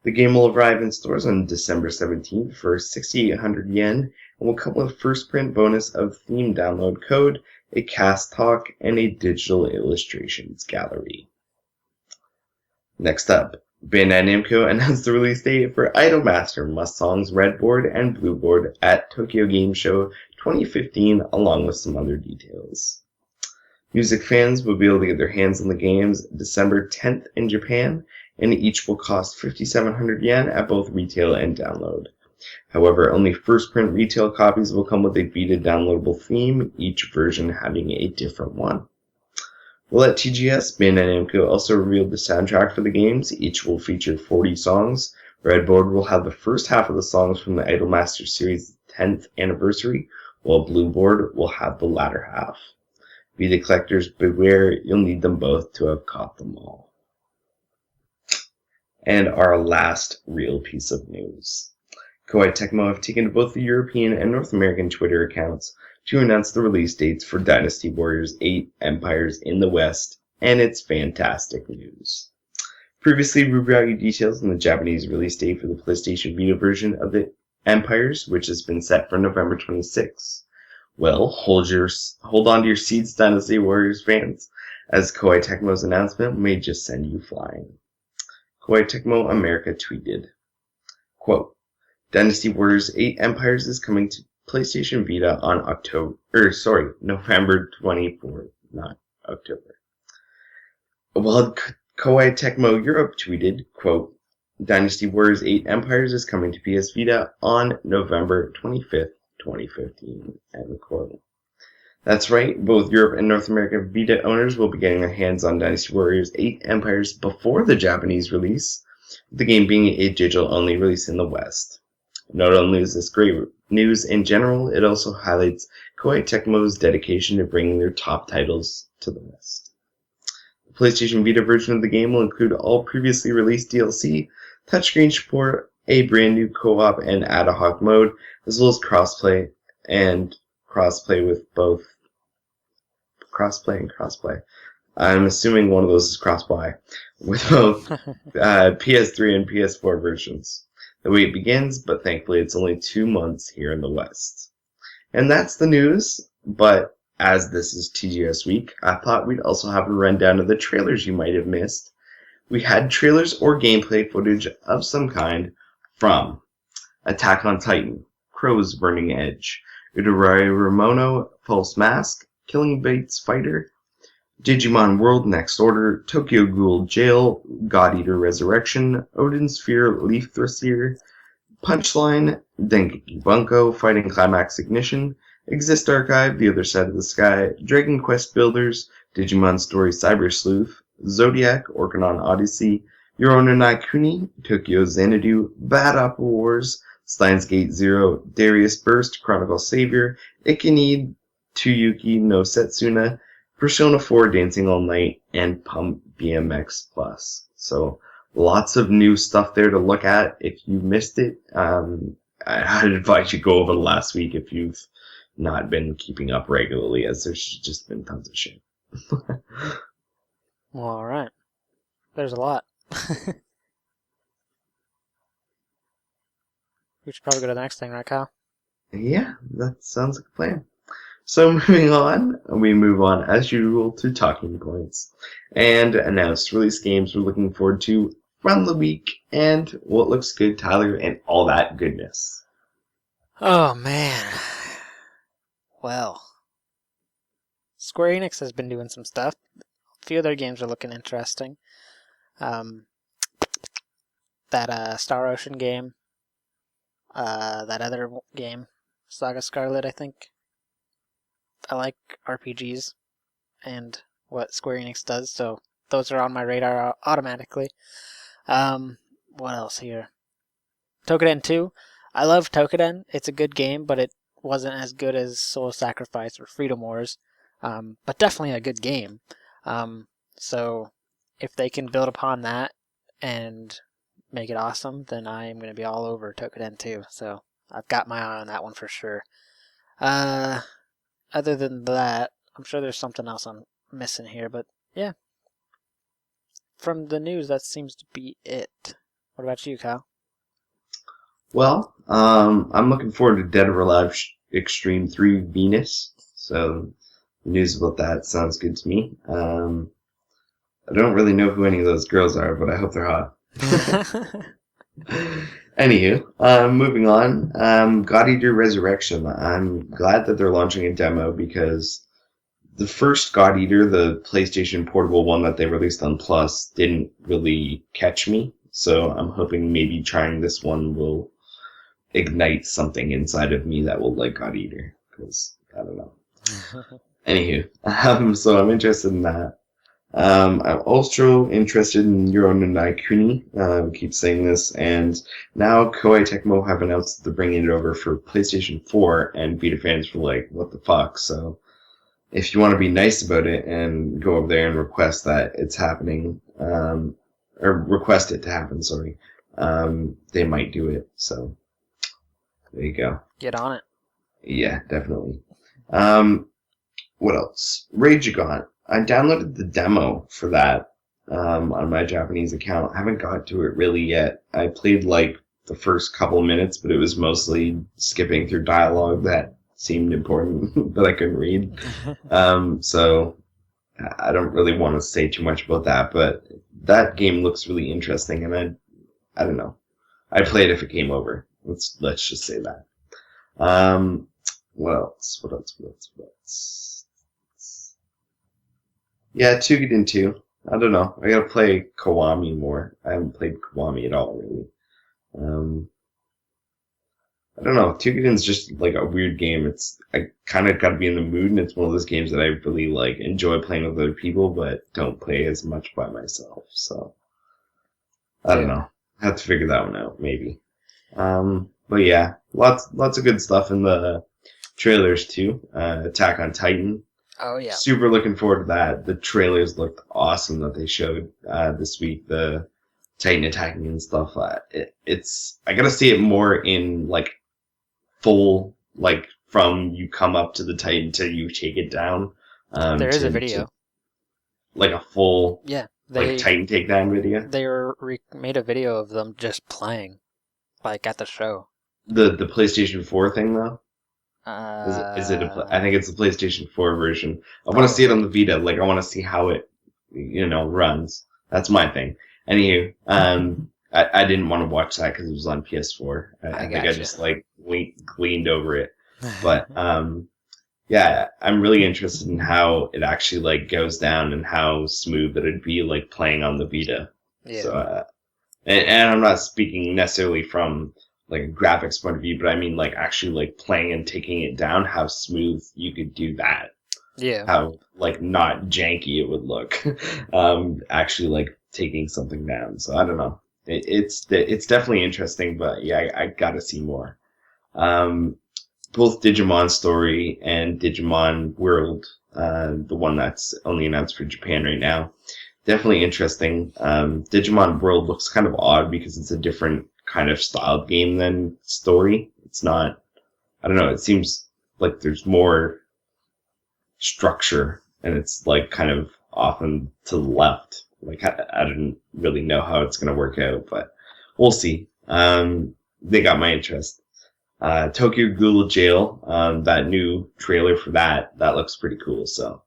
The game will arrive in stores on December 17th for 6,800 yen and will come with first print bonus of theme download code, a cast talk, and a digital illustrations gallery. Next up, Bandai Namco announced the release date for Idolmaster Must Songs Red Board and Blue Board at Tokyo Game Show 2015, along with some other details. Music fans will be able to get their hands on the games December 10th in Japan, and each will cost 5,700 yen at both retail and download. However, only first print retail copies will come with a Vita downloadable theme, each version having a different one. Well, at TGS, Bandai Namco also revealed the soundtrack for the games. Each will feature 40 songs. Redboard will have the first half of the songs from the Idolmaster series' 10th anniversary, while Blue Board will have the latter half. Vita collectors beware, you'll need them both to have caught them all. And our last real piece of news. Koei Tecmo have taken to both the European and North American Twitter accounts to announce the release dates for Dynasty Warriors 8 Empires in the West, and it's fantastic news. Previously, we brought you details on the Japanese release date for the PlayStation Vita version of the Empires, which has been set for November 26th. Well, hold on to your seats, Dynasty Warriors fans, as Koei Tecmo's announcement may just send you flying. Koei Tecmo America tweeted, quote, Dynasty Warriors 8 Empires is coming to PlayStation Vita on November 24th, not October. While Koei Tecmo Europe tweeted, quote, Dynasty Warriors 8 Empires is coming to PS Vita on November 25th, 2015, end quote. That's right, both Europe and North America Vita owners will be getting their hands on Dynasty Warriors 8 Empires before the Japanese release, with the game being a digital-only release in the West. Not only is this great news in general, it also highlights Koei Tecmo's dedication to bringing their top titles to the West. The PlayStation Vita version of the game will include all previously released DLC, touchscreen support, a brand new co-op and ad hoc mode, as well as crossplay with both crossplay and crossplay. I'm assuming one of those is crossplay with both PS3 and PS4 versions. The wait begins, but thankfully it's only 2 months here in the West. And that's the news, but as this is TGS week, I thought we'd also have a rundown of the trailers you might have missed. We had trailers or gameplay footage of some kind from Attack on Titan, Crow's Burning Edge, Urarei Ramono, False Mask, Killing Bates Fighter, Digimon World Next Order, Tokyo Ghoul Jail, God Eater Resurrection, Odin Sphere Leaf Thruster, Punchline, Dengeki Bunko, Fighting Climax Ignition, Exist Archive, The Other Side of the Sky, Dragon Quest Builders, Digimon Story Cyber Sleuth, Zodiac, Orcanon Odyssey, Yorona Kuni, Tokyo Xanadu, Bad Apple Wars, Steins Gate Zero, Darius Burst, Chronicle Savior, Ikinid, Tuyuki no Setsuna, Persona 4 Dancing All Night, and Pump BMX Plus. So lots of new stuff there to look at. If you missed it, I'd advise you go over the last week if you've not been keeping up regularly, as there's just been tons of shit. Well, alright. There's a lot. We should probably go to the next thing, right, Kyle? Yeah, that sounds like a plan. So moving on, we move on as usual to talking points and announced release games we're looking forward to from the week and what looks good, Tyler, and all that goodness. Oh, man. Well, Square Enix has been doing some stuff. A few of their games are looking interesting. That Star Ocean game, that other game, Saga Scarlet, I think. I like RPGs and what Square Enix does, so those are on my radar automatically. What else here? Toukiden 2. I love Toukiden. It's a good game, but it wasn't as good as Soul Sacrifice or Freedom Wars. But definitely a good game. So if they can build upon that and make it awesome, then I am going to be all over Toukiden 2. So I've got my eye on that one for sure. Other than that, I'm sure there's something else I'm missing here, but yeah. From the news, that seems to be it. What about you, Kyle? Well, I'm looking forward to Dead or Alive Extreme 3 Venus. So the news about that sounds good to me. I don't really know who any of those girls are, but I hope they're hot. Anywho, moving on. God Eater Resurrection. I'm glad that they're launching a demo because the first God Eater, the PlayStation Portable one that they released on Plus, didn't really catch me. So I'm hoping maybe trying this one will ignite something inside of me that will like God Eater. Because, I don't know. Anywho, so I'm interested in that. I'm also interested in Euro no Naikuni. I keep saying this, and now Koei Tecmo have announced that they're bringing it over for PlayStation 4, and Vita fans were like, what the fuck? So, if you want to be nice about it and go over there and request that it's happening, or request it to happen, sorry, they might do it. So, there you go. Get on it. Yeah, definitely. What else? Rageagon. I downloaded the demo for that on my Japanese account. I haven't got to it really yet. I played like the first couple minutes, but it was mostly skipping through dialogue that seemed important that I couldn't read. So I don't really want to say too much about that, but that game looks really interesting, and I don't know. I'd play it if it came over. Let's just say that. What else? What else? Yeah, Tugiden 2. I don't know. I gotta play Kiwami more. I haven't played Kiwami at all, really. I don't know. Tugiden's just like a weird game. I kind of gotta be in the mood, and it's one of those games that I really like enjoy playing with other people, but don't play as much by myself. So I don't know. I have to figure that one out, maybe. But yeah, lots of good stuff in the trailers too. Attack on Titan. Oh, yeah. Super looking forward to that. The trailers looked awesome that they showed this week. The Titan attacking and stuff. It's I gotta see it more in like full, like from you come up to the Titan till you take it down. There is a video. Like a full like Titan takedown video. They made a video of them just playing, like at the show. The PlayStation 4 thing though. Is it I think it's the PlayStation 4 version. I want to see it on the Vita. Like, I want to see how it, runs. That's my thing. Anywho, I didn't want to watch that because it was on PS4. I think I just, gleaned over it. But, yeah, I'm really interested in how it actually, goes down and how smooth that it'd be, playing on the Vita. Yeah. So, and I'm not speaking necessarily from a graphics point of view, but I mean actually playing and taking it down, how smooth you could do that. Yeah. How not janky it would look. Actually taking something down. So I don't know. It's definitely interesting, but yeah, I gotta see more. Both Digimon Story and Digimon World, the one that's only announced for Japan right now, definitely interesting. Digimon World looks kind of odd because it's a different kind of styled game than Story. It's not, I don't know, it seems like there's more structure and it's kind of often to the left. I didn't really know how it's going to work out, but we'll see. They got my interest. Tokyo Ghoul Jail, that new trailer for that looks pretty cool, so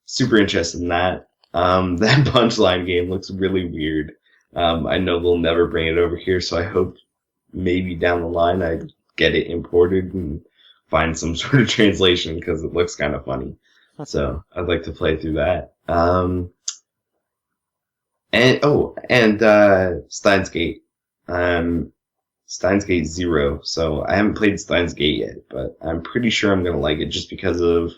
super interested in that. That Punchline game looks really weird. I know they'll never bring it over here, so I hope maybe down the line I get it imported and find some sort of translation because it looks kind of funny. So I'd like to play through that. Steins Gate. Steins Gate 0. So I haven't played Steins Gate yet, but I'm pretty sure I'm going to like it just because of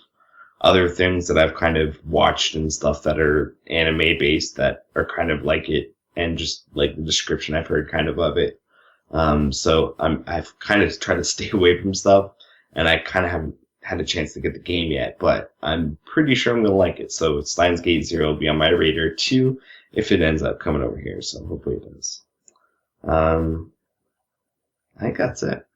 other things that I've kind of watched and stuff that are anime based that are kind of like it, and just the description I've heard kind of it. So I've kind of tried to stay away from stuff, and I kind of haven't had a chance to get the game yet, but I'm pretty sure I'm going to like it. So Steins Gate 0 will be on my radar too if it ends up coming over here, so hopefully it does. I think that's it.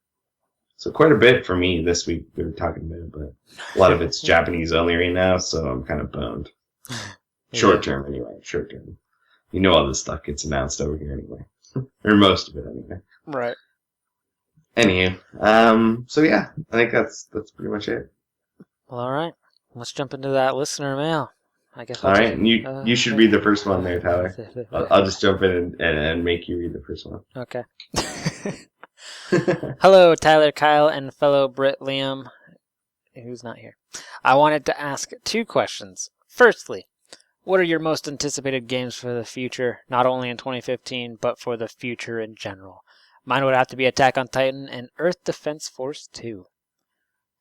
So quite a bit for me this week we were talking about, but a lot of it's Japanese only right now, so I'm kind of boned. Short term, anyway. Short term. All this stuff gets announced over here anyway. Or most of it, anyway. Right. Anywho, so yeah, I think that's pretty much it. Well, all right. Let's jump into that listener mail. I guess All I'll right, just... and you should read the first one there, Tyler. I'll just jump in and make you read the first one. Okay. Hello, Tyler, Kyle, and fellow Brit Liam, who's not here. I wanted to ask 2 questions. Firstly, what are your most anticipated games for the future, not only in 2015, but for the future in general? Mine would have to be Attack on Titan and Earth Defense Force 2.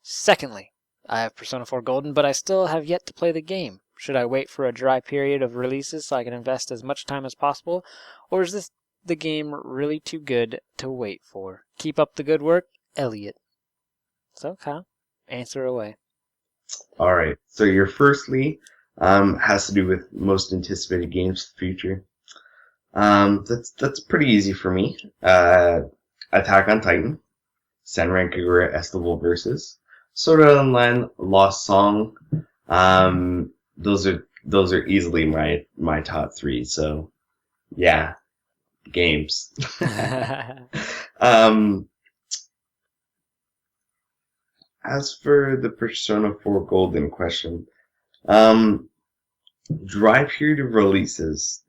Secondly, I have Persona 4 Golden, but I still have yet to play the game. Should I wait for a dry period of releases so I can invest as much time as possible, or is this the game really too good to wait for? Keep up the good work, Elliot. So, Kyle, answer away. All right. So your firstly has to do with most anticipated games for the future. That's pretty easy for me. Attack on Titan, Senran Kagura Estival Versus, Sword Art Online, Lost Song. Those are easily my top 3. So yeah, games. As for the Persona 4 Golden question, dry period of releases.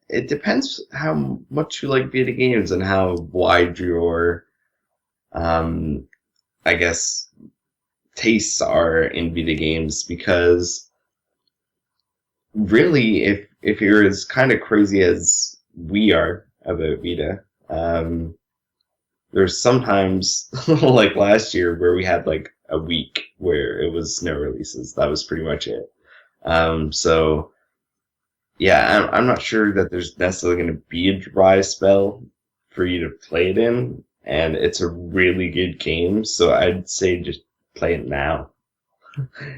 It depends how much you like Vita games and how wide your, I guess, tastes are in Vita games. Because really, if you're as kind of crazy as we are about Vita, there's sometimes like last year where we had like a week where it was no releases. That was pretty much it. So yeah, I'm not sure that there's necessarily going to be a dry spell for you to play it in, and it's a really good game. So I'd say just play it now.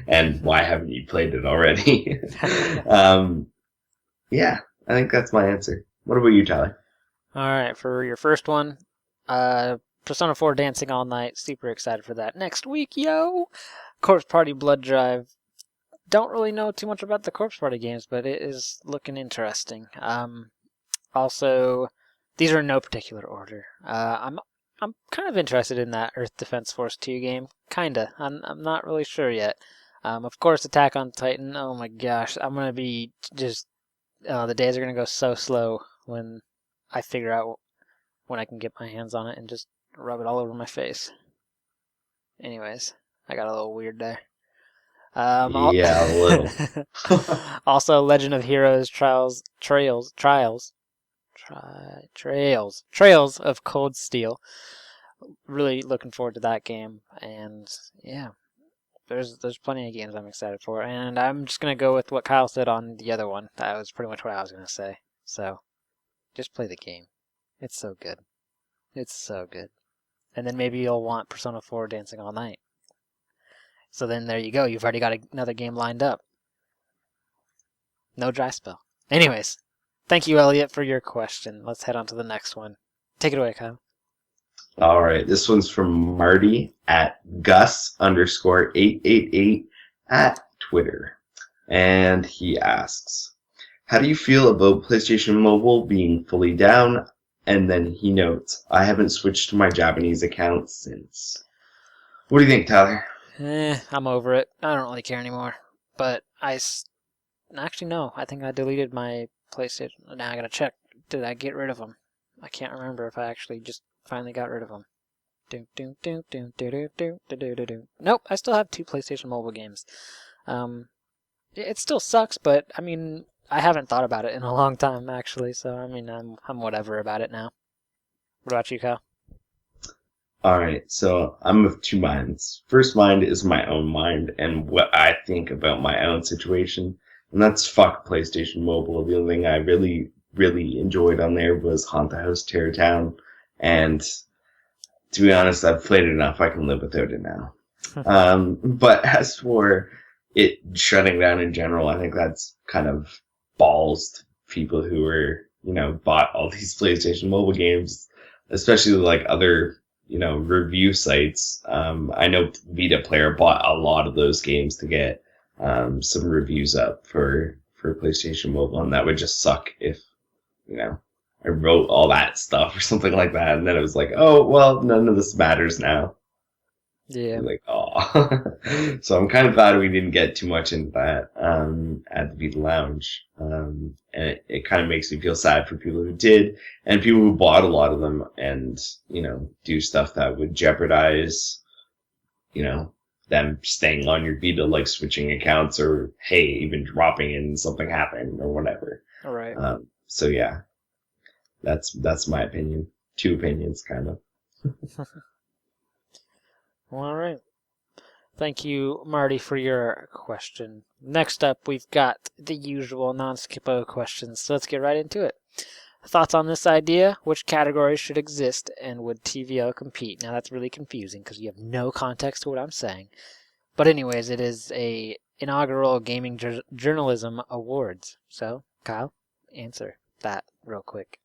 And why haven't you played it already? Yeah, I think that's my answer. What about you, Tyler? All right, for your first one, Persona 4 Dancing All Night. Super excited for that. Next week, yo! Corpse Party Blood Drive. Don't really know too much about the Corpse Party games, but it is looking interesting. Also, these are in no particular order. I'm kind of interested in that Earth Defense Force 2 game. Kinda. I'm not really sure yet. Of course, Attack on Titan. Oh my gosh, I'm gonna be just... the days are gonna go so slow when I figure out when I can get my hands on it and just rub it all over my face. Anyways, I got a little weird there. Yeah, a little. Also, Legend of Heroes Trails of Cold Steel. Really looking forward to that game, and yeah, there's plenty of games I'm excited for, and I'm just gonna go with what Kyle said on the other one. That was pretty much what I was gonna say. So, just play the game. It's so good. It's so good. And then maybe you'll want Persona 4 Dancing All Night. So then there you go. You've already got another game lined up. No dry spell. Anyways, thank you, Elliot, for your question. Let's head on to the next one. Take it away, Kyle. All right, this one's from Marty at Gus_888 at Twitter. And he asks, how do you feel about PlayStation Mobile being fully down? And then he notes, I haven't switched to my Japanese account since. What do you think, Tyler? I'm over it. I don't really care anymore. But actually, no. I think I deleted my PlayStation. Now I gotta check. Did I get rid of them? I can't remember if I actually just finally got rid of them. Nope, I still have 2 PlayStation Mobile games. It still sucks, but I mean, I haven't thought about it in a long time, actually. So I mean, I'm whatever about it now. What about you, Kyle? Alright, so I'm of 2 minds. First mind is my own mind and what I think about my own situation. And that's fuck PlayStation Mobile. The only thing I really, really enjoyed on there was Haunt the House Teardown. And to be honest, I've played it enough. I can live without it now. But as for it shutting down in general, I think that's kind of balls to people who are, bought all these PlayStation Mobile games, especially like other, review sites. I know Vita Player bought a lot of those games to get some reviews up for PlayStation Mobile, and that would just suck if, I wrote all that stuff or something like that, and then it was like, oh well, none of this matters now. Yeah. Like, oh. So I'm kind of glad we didn't get too much into that at the Vita Lounge. And it kind of makes me feel sad for people who did, and people who bought a lot of them and, do stuff that would jeopardize, them staying on your Vita, like switching accounts or, hey, even dropping in something happened or whatever. All right. So yeah, that's my opinion. Two opinions, kind of. Well, all right. Thank you, Marty, for your question. Next up, we've got the usual non-skippo questions, so let's get right into it. Thoughts on this idea? Which categories should exist, and would TVO compete? Now, that's really confusing because you have no context to what I'm saying. But anyways, it is a inaugural Gaming Journalism Awards. So, Kyle, answer that real quick.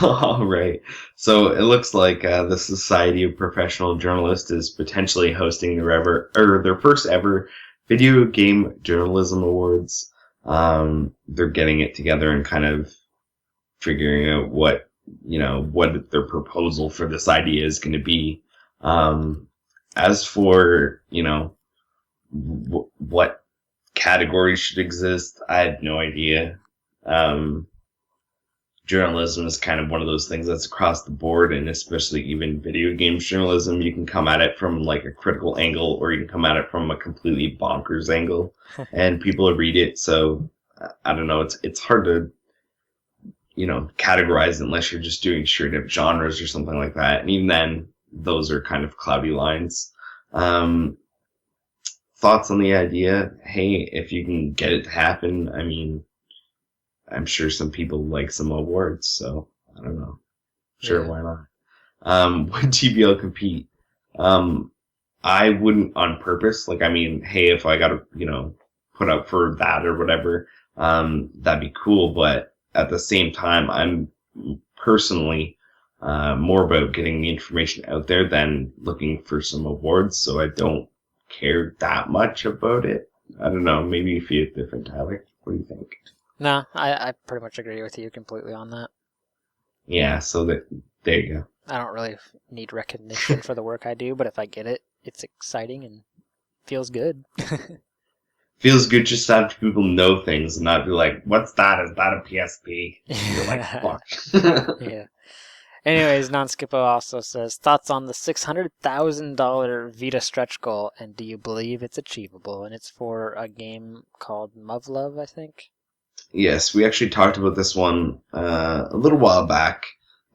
All right. So it looks like the Society of Professional Journalists is potentially hosting their first ever Video Game Journalism Awards. They're getting it together and kind of figuring out what their proposal for this idea is going to be. As for what categories should exist, I had no idea. Journalism is kind of one of those things that's across the board, and especially even video games journalism, you can come at it from like a critical angle, or you can come at it from a completely bonkers angle, and people will read it. So I don't know. It's hard to categorize it unless you're just doing straight up genres or something like that, and even then, those are kind of cloudy lines. Thoughts on the idea? Hey, if you can get it to happen, I mean, I'm sure some people like some awards, so I don't know. Sure, yeah. Why not? Would TBL compete? I wouldn't on purpose. Like, I mean, hey, if I got to, put up for that or whatever, that'd be cool. But at the same time, I'm personally more about getting the information out there than looking for some awards. So I don't care that much about it. I don't know. Maybe you feel different, Tyler. What do you think? No, I pretty much agree with you completely on that. Yeah, so there you go. I don't really need recognition for the work I do, but if I get it, it's exciting and feels good. Feels good just to have people know things and not be like, what's that? Is that a PSP? You're like, fuck. Yeah. Anyways, Non-Skippo also says, thoughts on the $600,000 Vita stretch goal, and do you believe it's achievable? And it's for a game called Muv-Luv, I think. Yes, we actually talked about this one a little while back.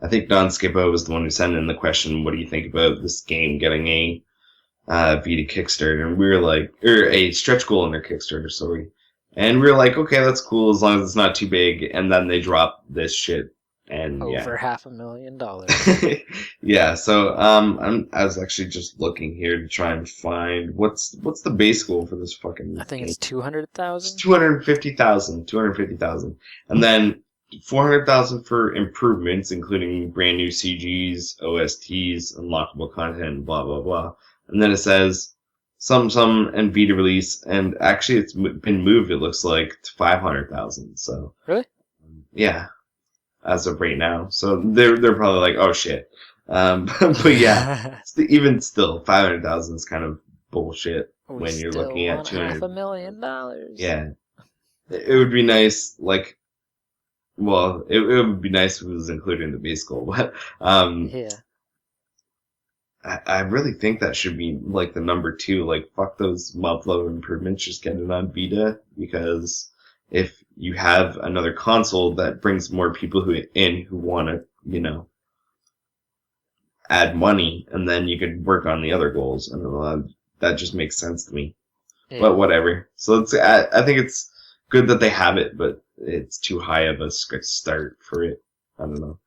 I think Don Skippo was the one who sent in the question, what do you think about this game getting a Vita Kickstarter? And we were like, or a stretch goal in their Kickstarter, sorry. And we were like, okay, that's cool as long as it's not too big. And then they dropped this shit. And over $500,000. Yeah, so I was actually just looking here to try and find what's the base goal for this fucking I think game? it's 200,000. It's 250,000, and then 400,000 for improvements, including brand new CGs, OSTs, unlockable content, blah blah blah. And then it says some and Vita release, and actually it's been moved. It looks like to 500,000. So really, yeah. As of right now, so they're probably like, oh shit, but yeah, even still, 500,000 is kind of bullshit when you're looking at $500,000. Yeah, it would be nice, like, well, it would be nice if it was included in the base goal, but yeah, I really think that should be like the number 2. Like, fuck those Muv-Luv improvements, just get it on Vita, because if you have another console that brings more people who want to, add money, and then you could work on the other goals. And that just makes sense to me. Yeah. But whatever. So I think it's good that they have it, but it's too high of a start for it. I don't know.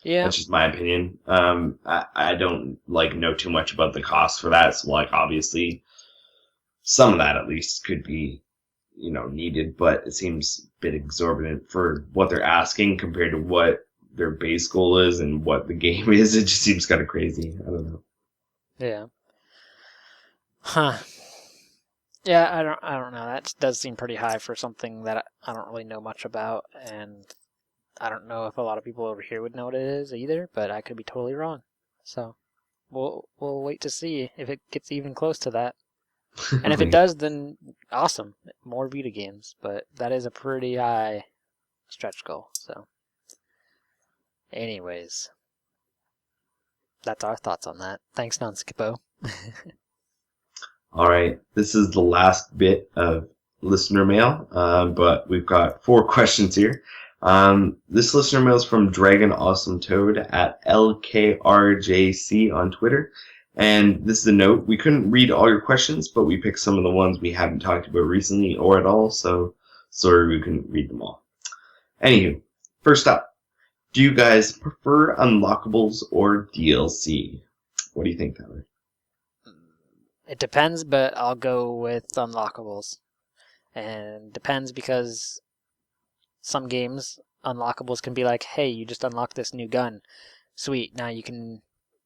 Yeah. That's just my opinion. I don't know too much about the cost for that. So obviously some of that at least could be needed, but it seems a bit exorbitant for what they're asking compared to what their base goal is and what the game is. It just seems kind of crazy. I don't know. Yeah. Huh. Yeah, I don't know. That does seem pretty high for something that I don't really know much about, and I don't know if a lot of people over here would know what it is either, but I could be totally wrong. So we'll wait to see if it gets even close to that. And if it does, then awesome, more Vita games. But that is a pretty high stretch goal. So, anyways, that's our thoughts on that. Thanks, Non-Skippo. All right, this is the last bit of listener mail, but we've got 4 questions here. This listener mail is from Dragon Awesome Toad at LKRJC on Twitter. And this is a note. We couldn't read all your questions, but we picked some of the ones we haven't talked about recently or at all, so sorry we couldn't read them all. Anywho, first up, do you guys prefer unlockables or DLC? What do you think, Tyler? It depends, but I'll go with unlockables. And depends because some games, unlockables can be like, hey, you just unlocked this new gun. Sweet, now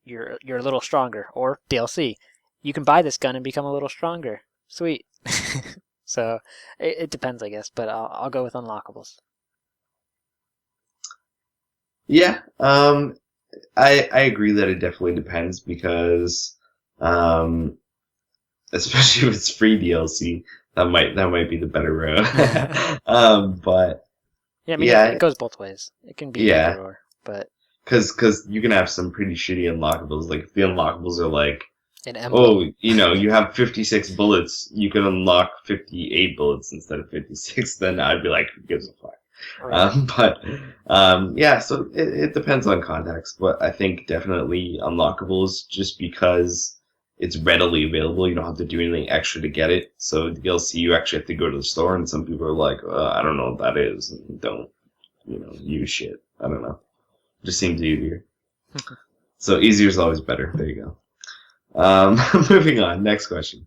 you're a little stronger. Or DLC, you can buy this gun and become a little stronger. Sweet. So it depends, I guess, but I'll go with unlockables. Yeah, I agree that it definitely depends because, especially if it's free DLC, that might be the better route. But yeah, I mean, yeah, it goes both ways. It can be yeah, either or, but because you can have some pretty shitty unlockables. Like if the unlockables are like, an emblem. oh, you have 56 bullets, you can unlock 58 bullets instead of 56. Then I'd be like, who gives a fuck? Right. Yeah, so it depends on context, but I think definitely unlockables just because it's readily available. You don't have to do anything extra to get it. So DLC, you actually have to go to the store, and some people are like, I don't know what that is, and don't, use shit. I don't know. It just seems easier. So easier is always better. There you go. Moving on. Next question.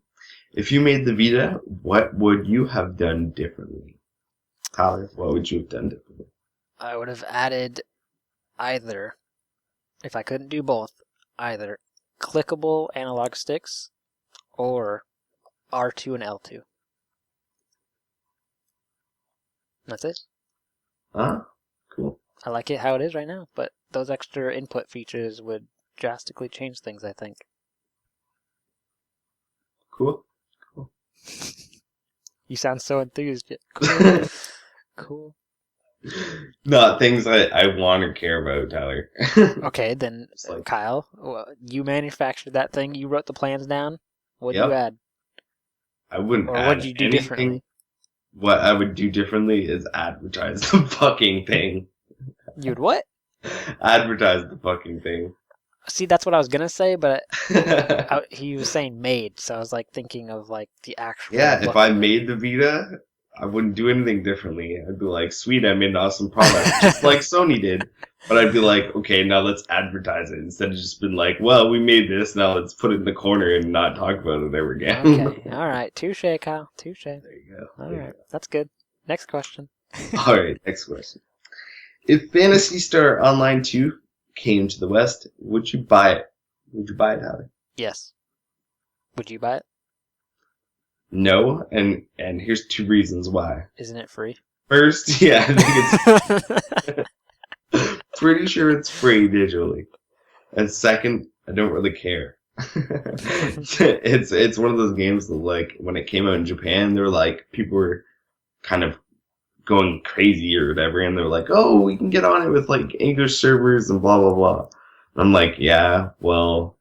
If you made the Vita, what would you have done differently? Tyler, what would you have done differently? I would have added either, if I couldn't do both, either clickable analog sticks or R2 and L2. That's it. Cool. I like it how it is right now, but those extra input features would drastically change things, I think. Cool. You sound so enthused. Cool. Cool. Not things I want or care about, Tyler. Okay, then, like, Kyle, you manufactured that thing. You wrote the plans down. What'd you yep. add? I wouldn't Or add what'd you do anything. differently? What I would do differently is advertise the fucking thing. You'd what? Advertise the fucking thing. See, that's what I was gonna say, but he was saying made, so I was like thinking of like the actual. Yeah, if look I of it. made the Vita, I wouldn't do anything differently. I'd be like, sweet, I made an awesome product, just like Sony did. But I'd be like, okay, now let's advertise it instead of just been like, well, we made this, now let's put it in the corner and not talk about it ever again. Okay, all right, touche, Kyle, touche. There you go. All right, that's good. Next question. All right, next question. If Phantasy Star Online 2 came to the West, would you buy it? Would you buy it, Holly? Yes. Would you buy it? No, and here's 2 reasons why. Isn't it free? First, yeah, I think it's pretty sure it's free digitally. And second, I don't really care. It's one of those games that, like, when it came out in Japan, they were like, people were kind of going crazy or whatever, and they're like, oh, we can get on it with like English servers and blah blah blah. And I'm like, yeah, well,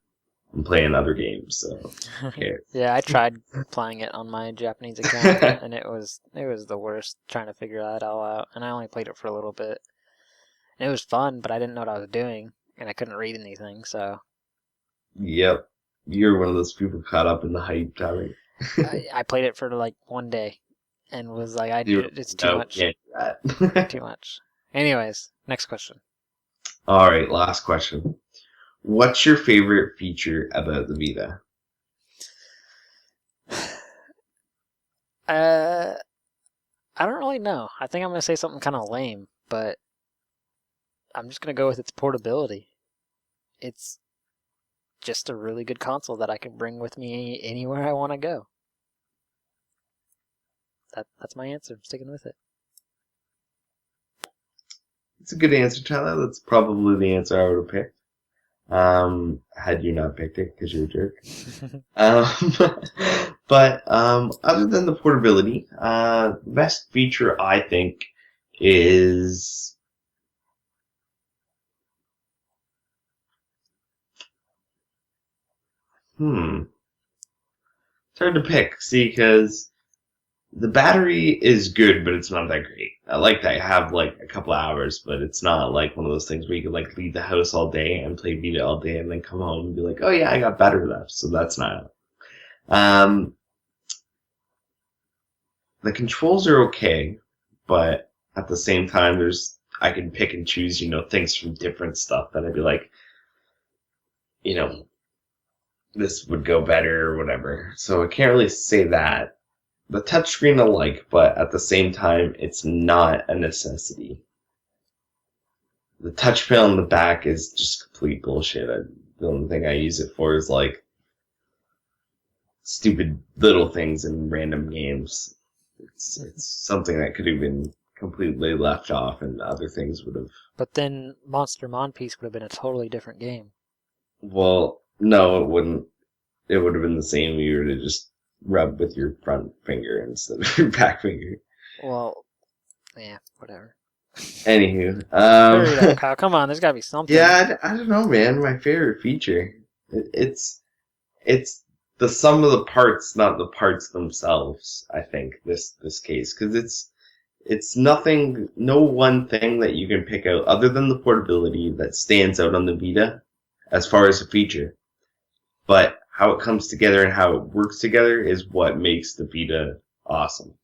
I'm playing other games, so who cares? Yeah, I tried playing it on my Japanese account, and it was the worst trying to figure that all out. And I only played it for a little bit. And it was fun, but I didn't know what I was doing, and I couldn't read anything. So Yep, you're one of those people caught up in the hype, Tyler. I played it for like one day, and was like, it's too much. Can't do that. Too much. Anyways, next question. All right, last question. What's your favorite feature about the Vita? I don't really know. I think I'm gonna say something kind of lame, but I'm just gonna go with its portability. It's just a really good console that I can bring with me anywhere I want to go. That's my answer. I'm sticking with it. It's a good answer, Tyler. That's probably the answer I would have picked. Had you not picked it, because you're a jerk. But other than the portability, the best feature I think is it's hard to pick. See, because the battery is good, but it's not that great. I like that I have like a couple of hours, but it's not like one of those things where you can like leave the house all day and play Vita all day and then come home and be like, oh yeah, I got battery left. So that's not. The controls are okay, but at the same time, I can pick and choose, things from different stuff that I'd be like, this would go better or whatever. So I can't really say that. The touchscreen I like, but at the same time, it's not a necessity. The touch panel in the back is just complete bullshit. The only thing I use it for is like stupid little things in random games. It's something that could have been completely left off, and other things would have. But then Monster Monpiece would have been a totally different game. Well, no, it wouldn't. It would have been the same if you were to just rub with your front finger instead of your back finger. Well, yeah, whatever. Anywho, Hurry it up, Kyle. Come on, there's got to be something. Yeah, I don't know, man. My favorite feature, it's the sum of the parts, not the parts themselves. I think this case, because it's nothing, no one thing that you can pick out other than the portability that stands out on the Vita as far as a feature. But how it comes together and how it works together is what makes the Vita awesome.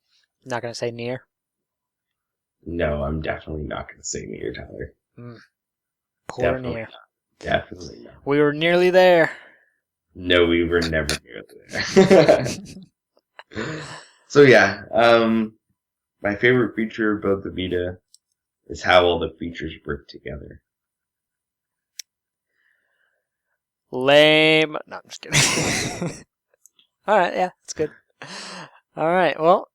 Not going to say near? No, I'm definitely not going to say near, Tyler. Poor Definitely near. Not. Definitely not. We were nearly there. No, we were never nearly there. So yeah, my favorite feature about the Vita is how all the features work together. Lame. No, I'm just kidding. Alright, yeah, that's good. Alright, well,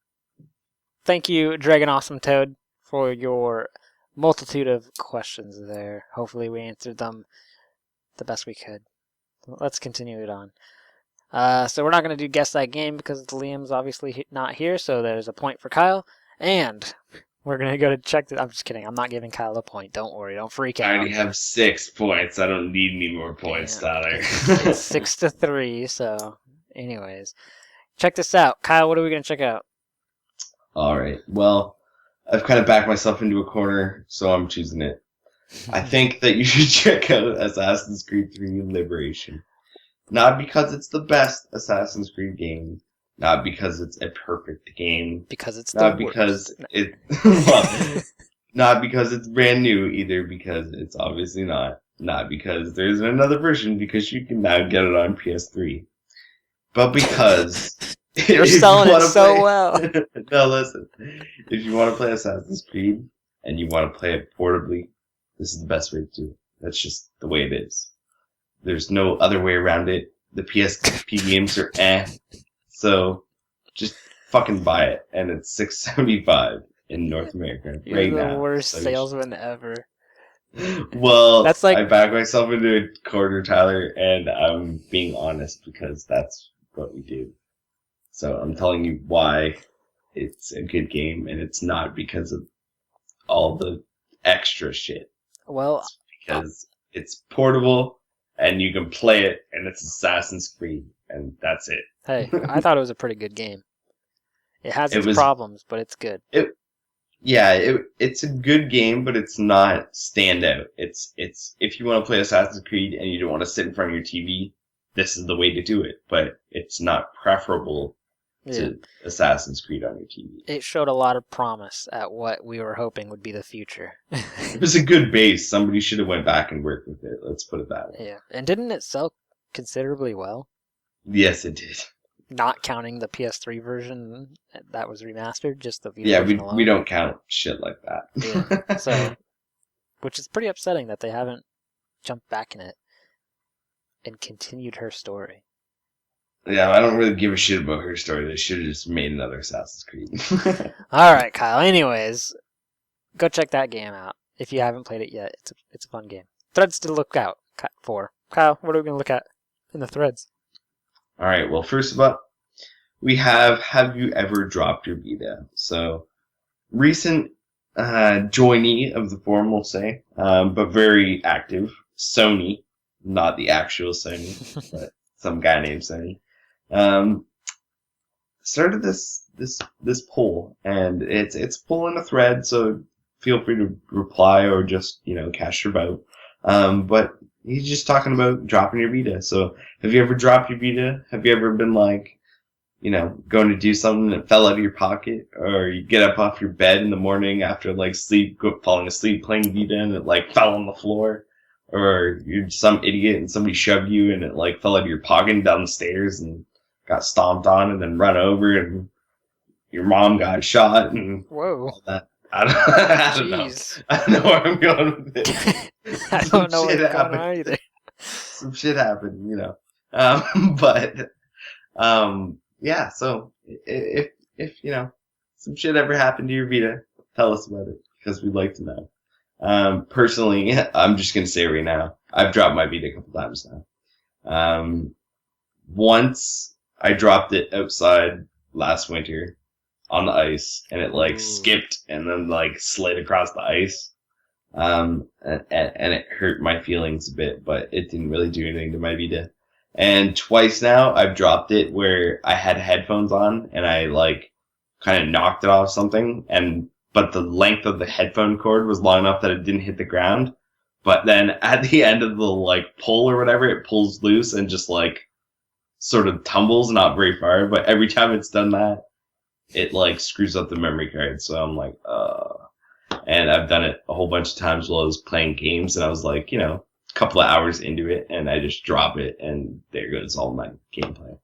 thank you, Dragon Awesome Toad, for your multitude of questions there. Hopefully we answered them the best we could. Let's continue it on. So we're not going to do Guess That Game because Liam's obviously not here, so there's a point for Kyle. And we're going to go to check I'm just kidding. I'm not giving Kyle a point. Don't worry. Don't freak out. I already have 6 points. I don't need any more points, Tyler. It's 6-3, so anyways. Check this out. Kyle, what are we going to check out? Alright, well, I've kind of backed myself into a corner, so I'm choosing it. I think that you should check out Assassin's Creed 3 Liberation. Not because it's the best Assassin's Creed game, not because it's a perfect game, Because it's not the because worst. not because it's brand new either, because it's obviously not because there's another version, because you can now get it on PS3, but because You're selling it so well. No, listen, if you want to play Assassin's Creed and you want to play it portably, this is the best way to do it. That's just the way it is. There's no other way around it. The PSP games are so just fucking buy it, and it's $6.75 in North America right now. You're the worst So salesman ever. Well, That's like I back myself into a corner, Tyler, and I'm being honest because that's what we do. So I'm telling you why it's a good game, and it's not because of all the extra shit. Well, It's because it's portable, and you can play it, and it's Assassin's Creed, and that's it. hey, I thought it was a pretty good game. It has its problems, but it's good. It's a good game, but it's not standout. It's if you want to play Assassin's Creed and you don't want to sit in front of your TV, this is the way to do it. But it's not preferable to Assassin's Creed on your TV. It showed a lot of promise at what we were hoping would be the future. It was a good base. Somebody should have went back and worked with it. Let's put it that way. Yeah, and didn't it sell considerably well? Yes, it did. Not counting the PS3 version that was remastered, just the Vita version alone. we don't count shit like that. Yeah, so, which is pretty upsetting that they haven't jumped back in it and continued her story. Yeah, I don't really give a shit about her story. They should have just made another Assassin's Creed. All right, Kyle. Anyways, go check that game out. If you haven't played it yet, it's a fun game. Threads to look out for. Kyle, what are we going to look at in the threads? All right. Well, first of all, we have you ever dropped your Vita? So recent joinee of the forum, we'll say, but very active. Sony, not the actual Sony, but some guy named Sony, started this poll, and it's pulling a thread. So feel free to reply or just cast your vote. But he's just talking about dropping your Vita. So have you ever dropped your Vita? Have you ever been like, going to do something that fell out of your pocket, or you get up off your bed in the morning after like falling asleep playing Vita and it like fell on the floor, or you're some idiot and somebody shoved you and it like fell out of your pocket and down the stairs and got stomped on and then run over and your mom got shot and Whoa. all that. I don't know. I don't know where I'm going with it. I don't know what's going on either. Some shit happened, yeah, so if some shit ever happened to your Vita, tell us about it, because we'd like to know. Personally, I'm just going to say right now, I've dropped my Vita a couple times now. Once I dropped it outside last winter on the ice, and it like skipped and then like slid across the ice. And it hurt my feelings a bit, but it didn't really do anything to my Vita. And twice now I've dropped it where I had headphones on and I like kind of knocked it off something, but the length of the headphone cord was long enough that it didn't hit the ground. But then at the end of the like pull or whatever, it pulls loose and just like sort of tumbles not very far. But every time it's done that, it like screws up the memory card. So I'm like, and I've done it a whole bunch of times while I was playing games, and I was like, couple of hours into it, and I just drop it, and there goes all my gameplay.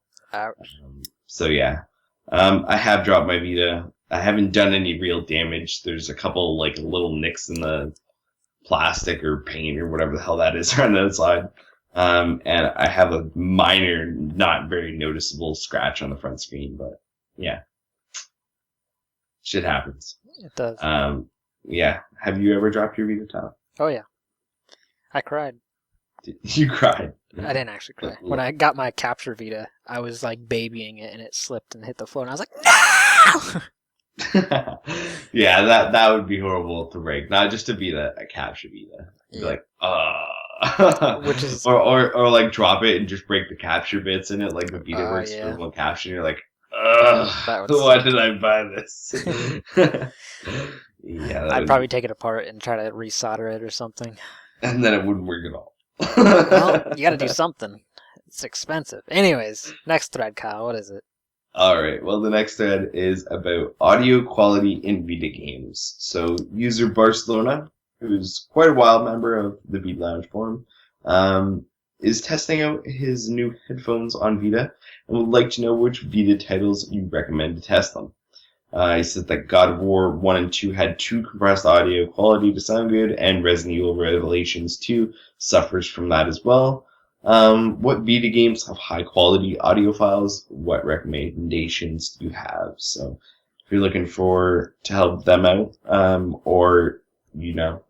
So yeah, I have dropped my Vita. I haven't done any real damage. There's a couple like little nicks in the plastic or paint or whatever the hell that is on the outside, and I have a minor, not very noticeable scratch on the front screen. But yeah, shit happens. It does. Yeah. Have you ever dropped your Vita, Tom? Oh yeah. I cried. You cried? I didn't actually cry. When I got my capture Vita, I was like babying it and it slipped and hit the floor and I was like, no! Yeah, that would be horrible to break. Not just to be a capture Vita. Be like, which is or like drop it and just break the capture bits in it, like the Vita works for one capture, and you're like, why did I buy this? Yeah, I'd probably take it apart and try to resolder it or something. And then it wouldn't work at all. Well, you gotta do something. It's expensive. Anyways, next thread, Kyle, what is it? Alright, well the next thread is about audio quality in Vita games. So, user Barcelona, who's quite a wild member of the Vita Lounge forum, is testing out his new headphones on Vita and would like to know which Vita titles you recommend to test them. He said that God of War 1 and 2 had too compressed audio quality to sound good, and Resident Evil Revelations 2 suffers from that as well. What Vita games have high quality audio files? What recommendations do you have? So, if you're looking to help them out, or, you're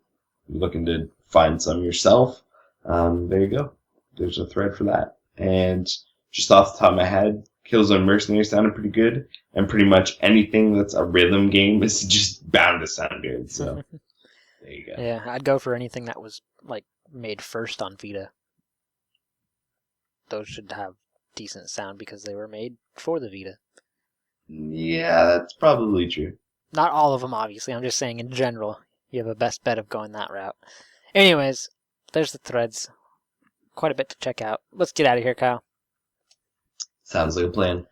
looking to find some yourself, there you go. There's a thread for that. And just off the top of my head, Killzone Mercenary sounded pretty good, and pretty much anything that's a rhythm game is just bound to sound good. So there you go. Yeah, I'd go for anything that was like made first on Vita. Those should have decent sound because they were made for the Vita. Yeah, that's probably true. Not all of them, obviously. I'm just saying in general, you have a best bet of going that route. Anyways, there's the threads. Quite a bit to check out. Let's get out of here, Kyle. Sounds like a plan.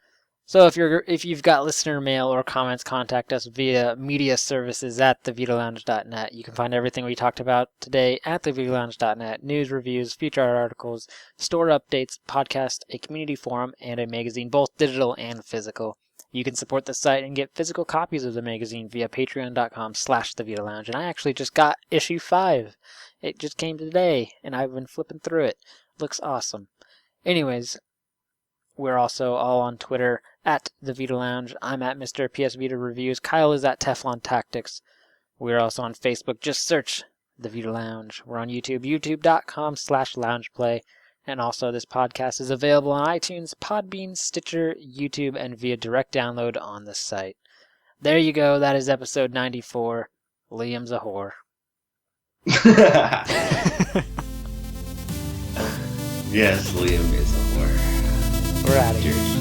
So if you've got listener mail or comments, contact us via media services at thevitalounge.net. You can find everything we talked about today at thevitalounge.net. News, reviews, feature art articles, store updates, podcast, a community forum, and a magazine, both digital and physical. You can support the site and get physical copies of the magazine via patreon.com/thevitalounge. And I actually just got issue 5. It just came today, and I've been flipping through it. Looks awesome. Anyways, we're also all on Twitter at the Vita Lounge. I'm at Mr. PSVita Reviews. Kyle is at Teflon Tactics. We're also on Facebook. Just search the Vita Lounge. We're on YouTube, youtube.com/loungeplay. And also, this podcast is available on iTunes, Podbean, Stitcher, YouTube, and via direct download on the site. There you go. That is episode 94. Liam's a whore. Yes, Liam is a whore. We're out of here.